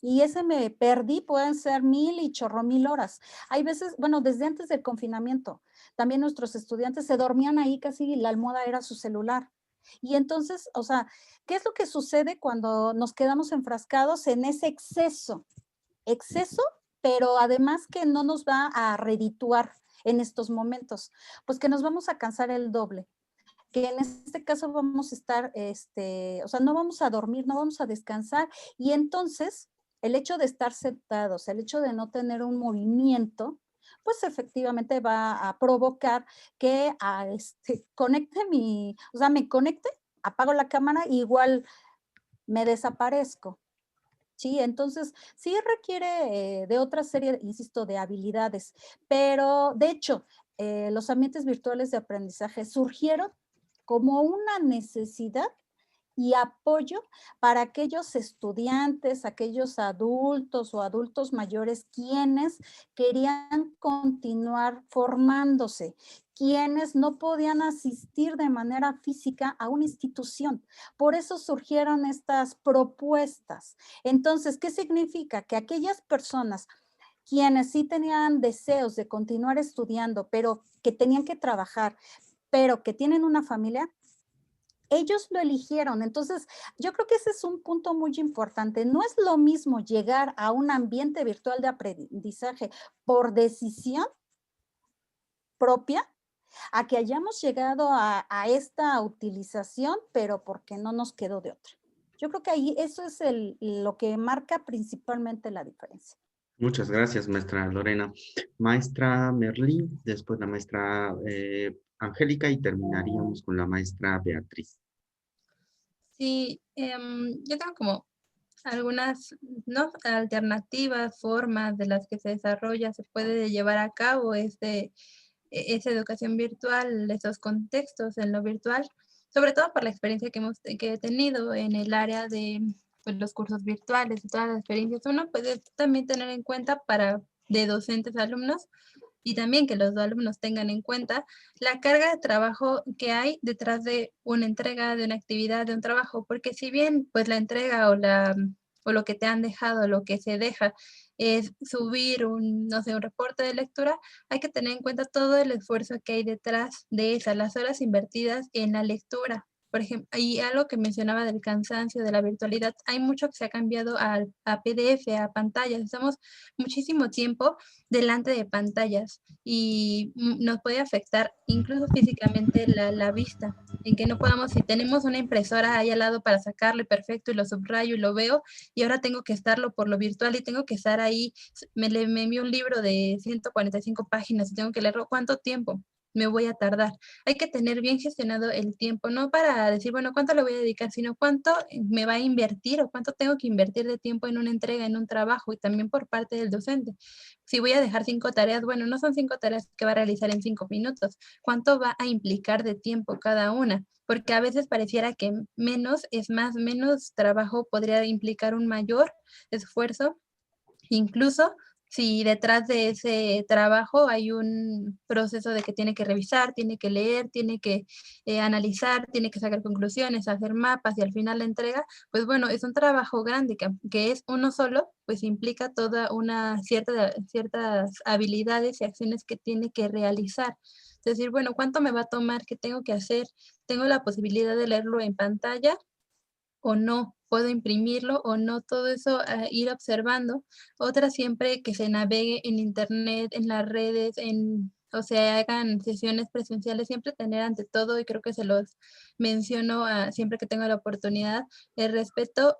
Y ese me perdí pueden ser 1000 y chorro mil horas. Hay veces, bueno, desde antes del confinamiento, también nuestros estudiantes se dormían ahí casi y la almohada era su celular. Y entonces, o sea, ¿qué es lo que sucede cuando nos quedamos enfrascados en ese exceso? Exceso, pero además que no nos va a redituar en estos momentos, pues que nos vamos a cansar el doble, que en este caso vamos a estar, o sea, no vamos a dormir, no vamos a descansar y entonces el hecho de estar sentados, el hecho de no tener un movimiento, pues efectivamente va a provocar que o sea, me conecte, apago la cámara y igual me desaparezco. Sí, entonces sí requiere de otra serie, insisto, de habilidades, pero de hecho, los ambientes virtuales de aprendizaje surgieron como una necesidad y apoyo para aquellos estudiantes, aquellos adultos o adultos mayores quienes querían continuar formándose, quienes no podían asistir de manera física a una institución. Por eso surgieron estas propuestas. Entonces, ¿qué significa? Que aquellas personas quienes sí tenían deseos de continuar estudiando, pero que tenían que trabajar, pero que tienen una familia, ellos lo eligieron. Entonces, yo creo que ese es un punto muy importante. No es lo mismo llegar a un ambiente virtual de aprendizaje por decisión propia a que hayamos llegado a esta utilización, pero porque no nos quedó de otra. Yo creo que ahí eso es lo que marca principalmente la diferencia. Muchas gracias, maestra Lorena. Maestra Merlí, después la maestra Angélica y terminaríamos con la maestra Beatriz. Sí, yo tengo como algunas ¿no? alternativas, formas de las que se desarrolla, se puede llevar a cabo esa educación virtual, esos contextos en lo virtual, sobre todo por la experiencia que he tenido en el área de pues, los cursos virtuales y todas las experiencias. Uno puede también tener en cuenta de docentes a alumnos y también que los alumnos tengan en cuenta la carga de trabajo que hay detrás de una entrega, de una actividad, de un trabajo, porque si bien pues la entrega o lo que te han dejado, lo que se deja es subir no sé, un reporte de lectura, hay que tener en cuenta todo el esfuerzo que hay detrás de esas, las horas invertidas en la lectura. Por ejemplo, y algo que mencionaba del cansancio, de la virtualidad, hay mucho que se ha cambiado a PDF, a pantallas. Estamos muchísimo tiempo delante de pantallas y nos puede afectar incluso físicamente la vista, en que no podamos, si tenemos una impresora ahí al lado para sacarle perfecto y lo subrayo y lo veo, y ahora tengo que estarlo por lo virtual y tengo que estar ahí, me envió un libro de 145 páginas y tengo que leerlo, ¿cuánto tiempo me voy a tardar? Hay que tener bien gestionado el tiempo, no para decir, bueno, ¿cuánto le voy a dedicar? Sino cuánto me va a invertir o cuánto tengo que invertir de tiempo en una entrega, en un trabajo y también por parte del docente. Si voy a dejar 5 tareas, bueno, no son 5 tareas que va a realizar en 5 minutos. ¿Cuánto va a implicar de tiempo cada una? Porque a veces pareciera que menos es más, menos trabajo podría implicar un mayor esfuerzo. Incluso si detrás de ese trabajo hay un proceso de que tiene que revisar, tiene que leer, tiene que analizar, tiene que sacar conclusiones, hacer mapas y al final la entrega, pues bueno, es un trabajo grande que es uno solo, pues implica toda una ciertas habilidades y acciones que tiene que realizar. Es decir, bueno, ¿cuánto me va a tomar? ¿Qué tengo que hacer? ¿Tengo la posibilidad de leerlo en pantalla o no? ¿Puedo imprimirlo o no? Todo eso ir observando. Otra siempre que se navegue en internet, en las redes, o sea, hagan sesiones presenciales, siempre tener ante todo, y creo que se los menciono siempre que tengo la oportunidad, el respeto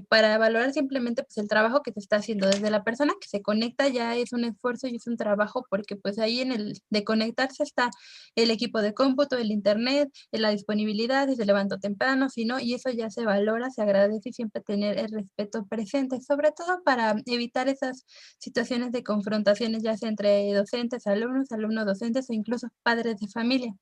para valorar simplemente pues, el trabajo que se está haciendo. Desde la persona que se conecta ya es un esfuerzo y es un trabajo, porque pues ahí en el de conectarse está el equipo de cómputo, el internet, la disponibilidad, si se levantó temprano, si no, y eso ya se valora, se agradece y siempre tener el respeto presente, sobre todo para evitar esas situaciones de confrontaciones, ya sea entre docentes, alumnos, alumnos docentes o incluso padres de familia.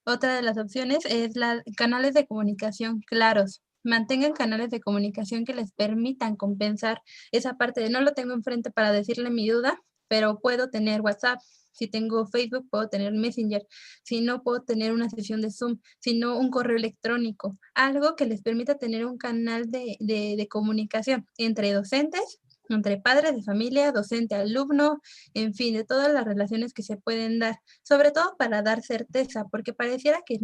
Otra de las opciones es canales de comunicación claros. Mantengan canales de comunicación que les permitan compensar esa parte de no lo tengo enfrente para decirle mi duda, pero puedo tener WhatsApp. Si tengo Facebook, puedo tener Messenger. Si no, puedo tener una sesión de Zoom. Si no, un correo electrónico. Algo que les permita tener un canal de comunicación entre docentes, entre padres de familia, docente, alumno, en fin, de todas las relaciones que se pueden dar, sobre todo para dar certeza, porque pareciera que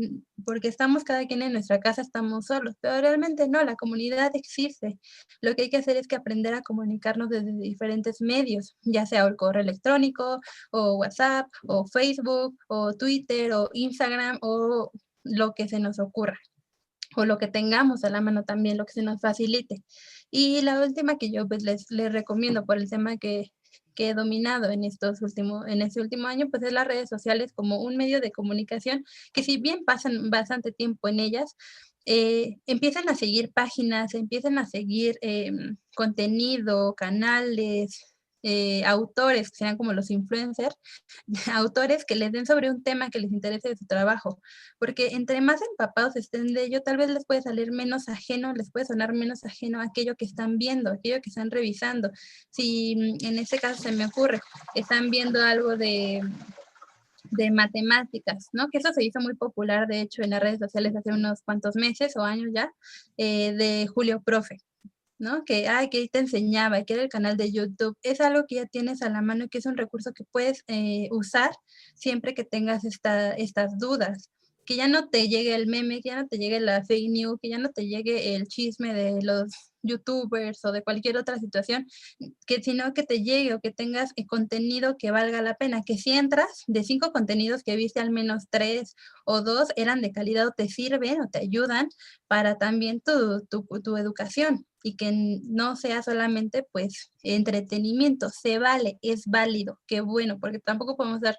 porque estamos cada quien en nuestra casa estamos solos, pero realmente no, la comunidad existe. Lo que hay que hacer es que aprender a comunicarnos desde diferentes medios, ya sea el correo electrónico, o WhatsApp, o Facebook, o Twitter, o Instagram, o lo que se nos ocurra, o lo que tengamos a la mano también, lo que se nos facilite. Y la última que yo pues les recomiendo por el tema que he dominado en este último año, pues es las redes sociales como un medio de comunicación que si bien pasan bastante tiempo en ellas, empiezan a seguir páginas, empiezan a seguir contenido, canales, autores que sean como los influencers, autores que les den sobre un tema que les interese de su trabajo, porque entre más empapados estén de ello, tal vez les puede salir menos ajeno, les puede sonar menos ajeno aquello que están viendo, aquello que están revisando. Si en este caso se me ocurre, están viendo algo de matemáticas, ¿no? Que eso se hizo muy popular, de hecho, en las redes sociales hace unos cuantos meses o años ya, de Julio Profe, ¿no? Que ahí te enseñaba, que era el canal de YouTube. Es algo que ya tienes a la mano y que es un recurso que puedes usar siempre que tengas estas dudas. Que ya no te llegue el meme, que ya no te llegue la fake news, que ya no te llegue el chisme de los youtubers o de cualquier otra situación, sino que te llegue o que tengas contenido que valga la pena, que si entras de 5 contenidos que viste, al menos 3 o 2 eran de calidad o te sirven o te ayudan para también tu educación, y que no sea solamente pues entretenimiento. Se vale, es válido, qué bueno, porque tampoco podemos dar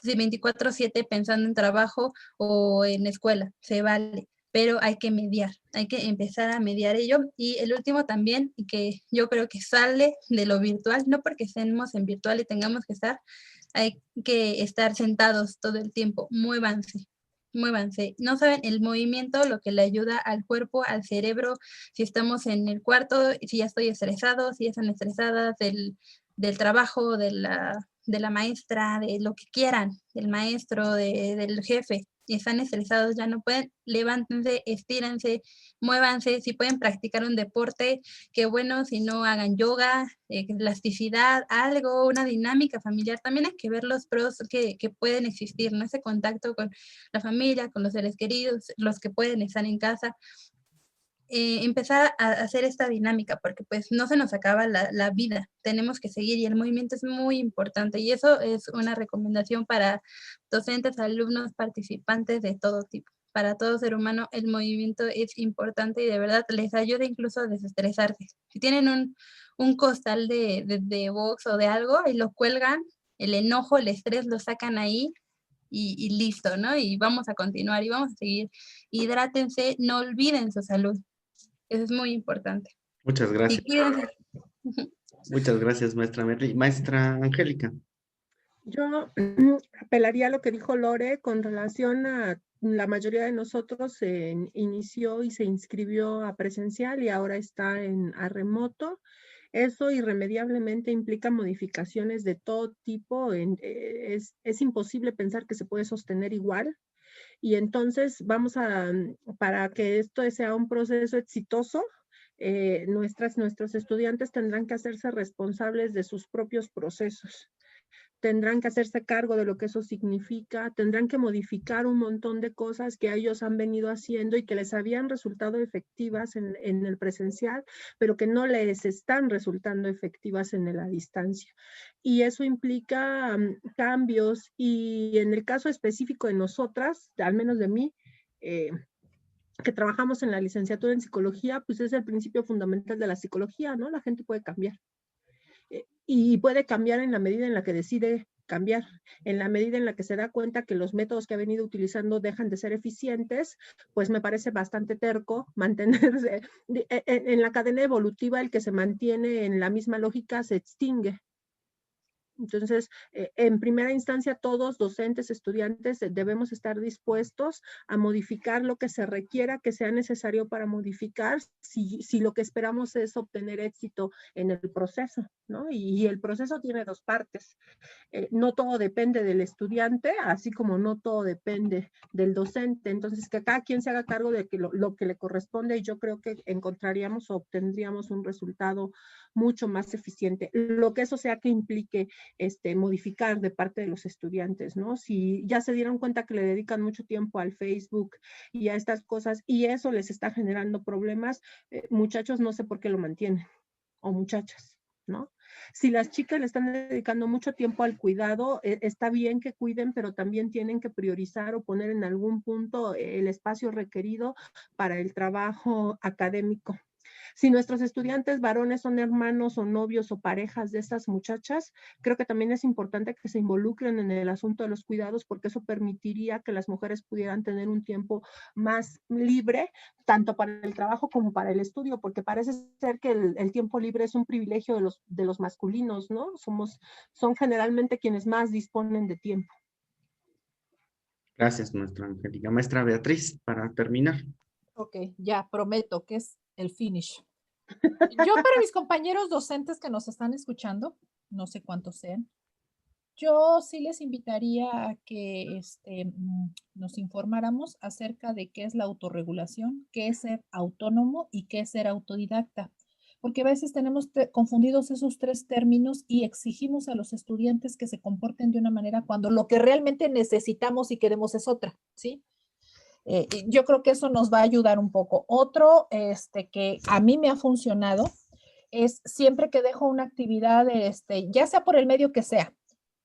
24/7 pensando en trabajo o en escuela, se vale, pero hay que mediar, hay que empezar a mediar ello. Y el último también, que yo creo que sale de lo virtual, no porque estemos en virtual y tengamos que estar, hay que estar sentados todo el tiempo, muévanse. Muévanse. No saben el movimiento, lo que le ayuda al cuerpo, al cerebro, si estamos en el cuarto, si ya estoy estresado, si ya están estresadas del trabajo, de la maestra, de lo que quieran, del maestro, del jefe, y están estresados, ya no pueden, levántense, estírense, muévanse, si pueden practicar un deporte, qué bueno, si no hagan yoga, elasticidad, algo, una dinámica familiar, también hay que ver los pros que pueden existir, ¿no? Ese contacto con la familia, con los seres queridos, los que pueden estar en casa, empezar a hacer esta dinámica, porque pues no se nos acaba la vida, tenemos que seguir y el movimiento es muy importante, y eso es una recomendación para docentes, alumnos, participantes de todo tipo. Para todo ser humano el movimiento es importante y de verdad les ayuda incluso a desestresarse. Si tienen un costal de box o de algo y lo cuelgan, el enojo, el estrés lo sacan ahí y listo, ¿no? Y vamos a continuar y vamos a seguir. Hidrátense, no olviden su salud. Eso es muy importante. Muchas Y gracias. cuídense. Muchas gracias, maestra Merly. Maestra Angélica. Yo apelaría a lo que dijo Lore con relación a la mayoría de nosotros se inició y se inscribió a presencial y ahora está a remoto. Eso irremediablemente implica modificaciones de todo tipo. Es imposible pensar que se puede sostener igual. Y entonces para que esto sea un proceso exitoso, nuestros estudiantes tendrán que hacerse responsables de sus propios procesos. Tendrán que hacerse cargo de lo que eso significa, tendrán que modificar un montón de cosas que ellos han venido haciendo y que les habían resultado efectivas en el presencial, pero que no les están resultando efectivas en la distancia. Y eso implica cambios, y en el caso específico de nosotras, al menos de mí, que trabajamos en la licenciatura en psicología, pues es el principio fundamental de la psicología, ¿no? La gente puede cambiar. Y puede cambiar en la medida en la que decide cambiar, en la medida en la que se da cuenta que los métodos que ha venido utilizando dejan de ser eficientes, pues me parece bastante terco mantenerse en la cadena evolutiva. El que se mantiene en la misma lógica se extingue. Entonces, en primera instancia, todos, docentes, estudiantes, debemos estar dispuestos a modificar lo que se requiera, que sea necesario para modificar, si lo que esperamos es obtener éxito en el proceso, ¿no? Y el proceso tiene dos partes. No todo depende del estudiante, así como no todo depende del docente. Entonces, que cada quien se haga cargo de que lo que le corresponde, y yo creo que encontraríamos o obtendríamos un resultado mucho más eficiente. Lo que eso sea que implique modificar de parte de los estudiantes, ¿no? Si ya se dieron cuenta que le dedican mucho tiempo al Facebook y a estas cosas, y eso les está generando problemas, muchachos, no sé por qué lo mantienen, o muchachas, ¿no? Si las chicas le están dedicando mucho tiempo al cuidado, está bien que cuiden, pero también tienen que priorizar o poner en algún punto el espacio requerido para el trabajo académico. Si nuestros estudiantes varones son hermanos o novios o parejas de estas muchachas, creo que también es importante que se involucren en el asunto de los cuidados, porque eso permitiría que las mujeres pudieran tener un tiempo más libre, tanto para el trabajo como para el estudio, porque parece ser que el tiempo libre es un privilegio de los masculinos, ¿no? Son generalmente quienes más disponen de tiempo. Gracias, maestra Angélica. Maestra Beatriz, para terminar. Ok, ya prometo que es el finish. Yo para mis compañeros docentes que nos están escuchando, no sé cuántos sean, yo sí les invitaría a que nos informáramos acerca de qué es la autorregulación, qué es ser autónomo y qué es ser autodidacta. Porque a veces tenemos confundidos esos tres términos y exigimos a los estudiantes que se comporten de una manera cuando lo que realmente necesitamos y queremos es otra, ¿sí? Yo creo que eso nos va a ayudar un poco. Otro que a mí me ha funcionado es siempre que dejo una actividad, ya sea por el medio que sea,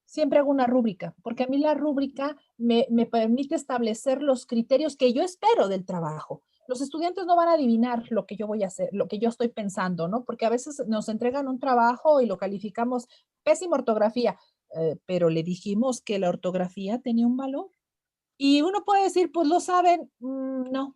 siempre hago una rúbrica, porque a mí la rúbrica me permite establecer los criterios que yo espero del trabajo. Los estudiantes no van a adivinar lo que yo voy a hacer, lo que yo estoy pensando, ¿no? Porque a veces nos entregan un trabajo y lo calificamos pésima ortografía, pero le dijimos que la ortografía tenía un valor. Y uno puede decir, pues lo saben, no,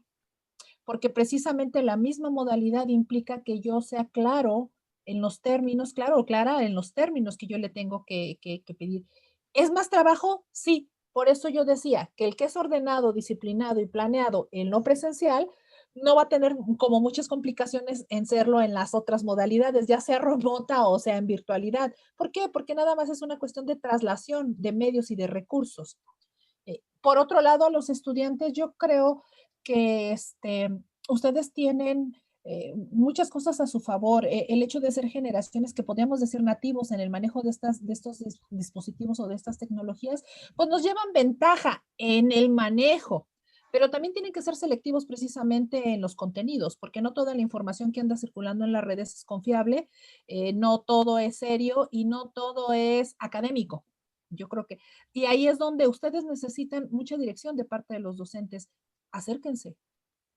porque precisamente la misma modalidad implica que yo sea claro en los términos, claro o clara en los términos que yo le tengo que pedir. ¿Es más trabajo? Sí. Por eso yo decía que el que es ordenado, disciplinado y planeado en lo presencial no va a tener como muchas complicaciones en serlo en las otras modalidades, ya sea remota o sea en virtualidad. ¿Por qué? Porque nada más es una cuestión de traslación de medios y de recursos. Por otro lado, a los estudiantes, yo creo que ustedes tienen muchas cosas a su favor. El hecho de ser generaciones que podríamos decir nativos en el manejo de estos dispositivos o de estas tecnologías, pues nos llevan ventaja en el manejo. Pero también tienen que ser selectivos precisamente en los contenidos, porque no toda la información que anda circulando en las redes es confiable, no todo es serio y no todo es académico. Yo creo que, y ahí es donde ustedes necesitan mucha dirección de parte de los docentes. Acérquense,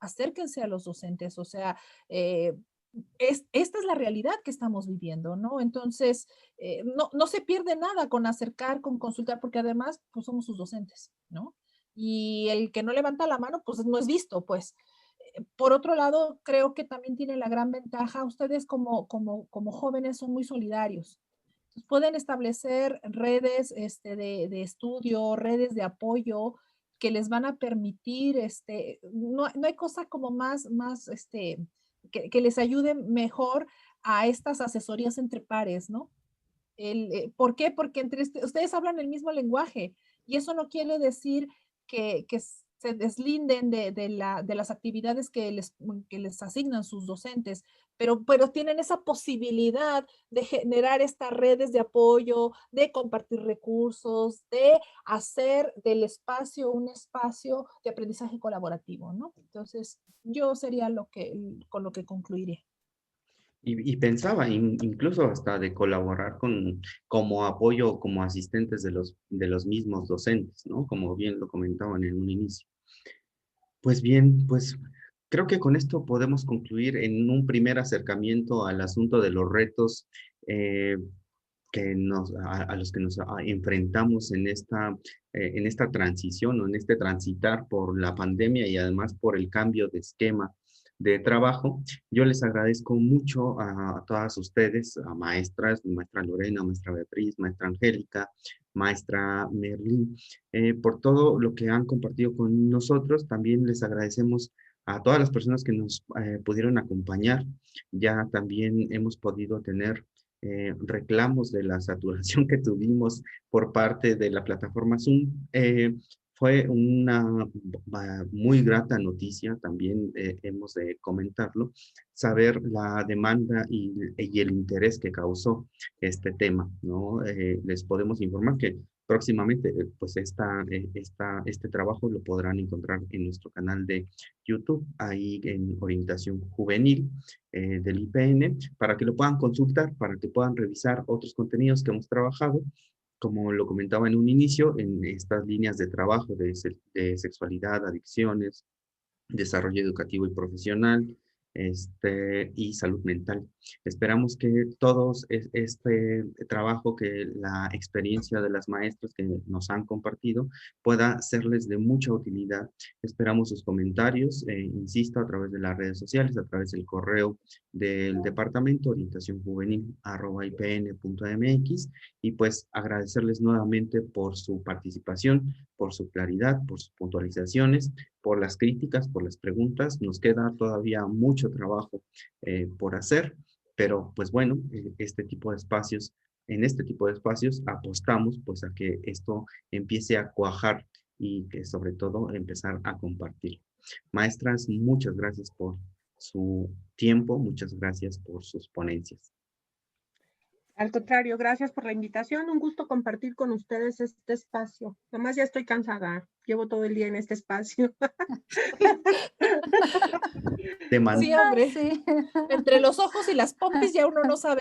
acérquense a los docentes, o sea, esta es la realidad que estamos viviendo, ¿no? Entonces, no se pierde nada con acercar, con consultar, porque además, pues somos sus docentes, ¿no? Y el que no levanta la mano, pues no es visto, pues. Por otro lado, creo que también tiene la gran ventaja, ustedes como jóvenes son muy solidarios, pueden establecer redes de estudio, redes de apoyo que les van a permitir, no hay cosa como más, que les ayude mejor a estas asesorías entre pares, ¿no? ¿Por qué? Porque entre ustedes hablan el mismo lenguaje y eso no quiere decir que se deslinden de las actividades que les asignan sus docentes, pero tienen esa posibilidad de generar estas redes de apoyo, de compartir recursos, de hacer del espacio un espacio de aprendizaje colaborativo, ¿no? Entonces, yo sería con lo que concluiría. Y pensaba incluso hasta de colaborar como apoyo o como asistentes de los mismos docentes, ¿no? Como bien lo comentaban en un inicio. Pues bien, pues creo que con esto podemos concluir en un primer acercamiento al asunto de los retos a los que nos enfrentamos en esta transición o en este transitar por la pandemia y además por el cambio de esquema de trabajo. Yo les agradezco mucho a todas ustedes, a maestras, maestra Lorena, maestra Beatriz, maestra Angélica, maestra Merlín, por todo lo que han compartido con nosotros. También les agradecemos a todas las personas que nos pudieron acompañar. Ya también hemos podido tener reclamos de la saturación que tuvimos por parte de la plataforma Zoom. Fue una muy grata noticia, también hemos de comentarlo, saber la demanda y el interés que causó este tema, ¿no? Les podemos informar que próximamente, pues este trabajo lo podrán encontrar en nuestro canal de YouTube, ahí en Orientación Juvenil del IPN, para que lo puedan consultar, para que puedan revisar otros contenidos que hemos trabajado, como lo comentaba en un inicio, en estas líneas de trabajo de sexualidad, adicciones, desarrollo educativo y profesional, y salud mental. Esperamos que todos este trabajo, que la experiencia de las maestras que nos han compartido pueda serles de mucha utilidad. Esperamos sus comentarios, insisto, a través de las redes sociales, a través del correo del departamento orientacionjuvenil@ipn.mx, y pues agradecerles nuevamente por su participación, por su claridad, por sus puntualizaciones, por las críticas, por las preguntas. Nos queda todavía mucho trabajo por hacer, pero pues bueno, en este tipo de espacios apostamos pues a que esto empiece a cuajar y que sobre todo empezar a compartir. Maestras, muchas gracias por su tiempo, muchas gracias por sus ponencias. Al contrario, gracias por la invitación. Un gusto compartir con ustedes este espacio. Nomás ya estoy cansada. Llevo todo el día en este espacio. Sí, hombre. Sí. Entre los ojos y las pompis ya uno no sabe.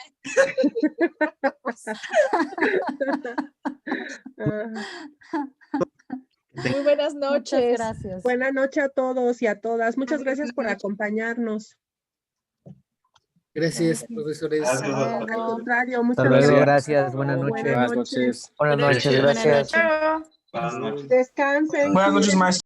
Muy buenas noches. Muchas gracias. Buenas noches a todos y a todas. Muchas gracias por acompañarnos. Gracias, profesores. Al contrario, muchas Hasta luego, gracias. gracias. Buenas noches. Buenas noches. Buenas noches, gracias. Buenas noches. Descansen. Buenas noches, maestro.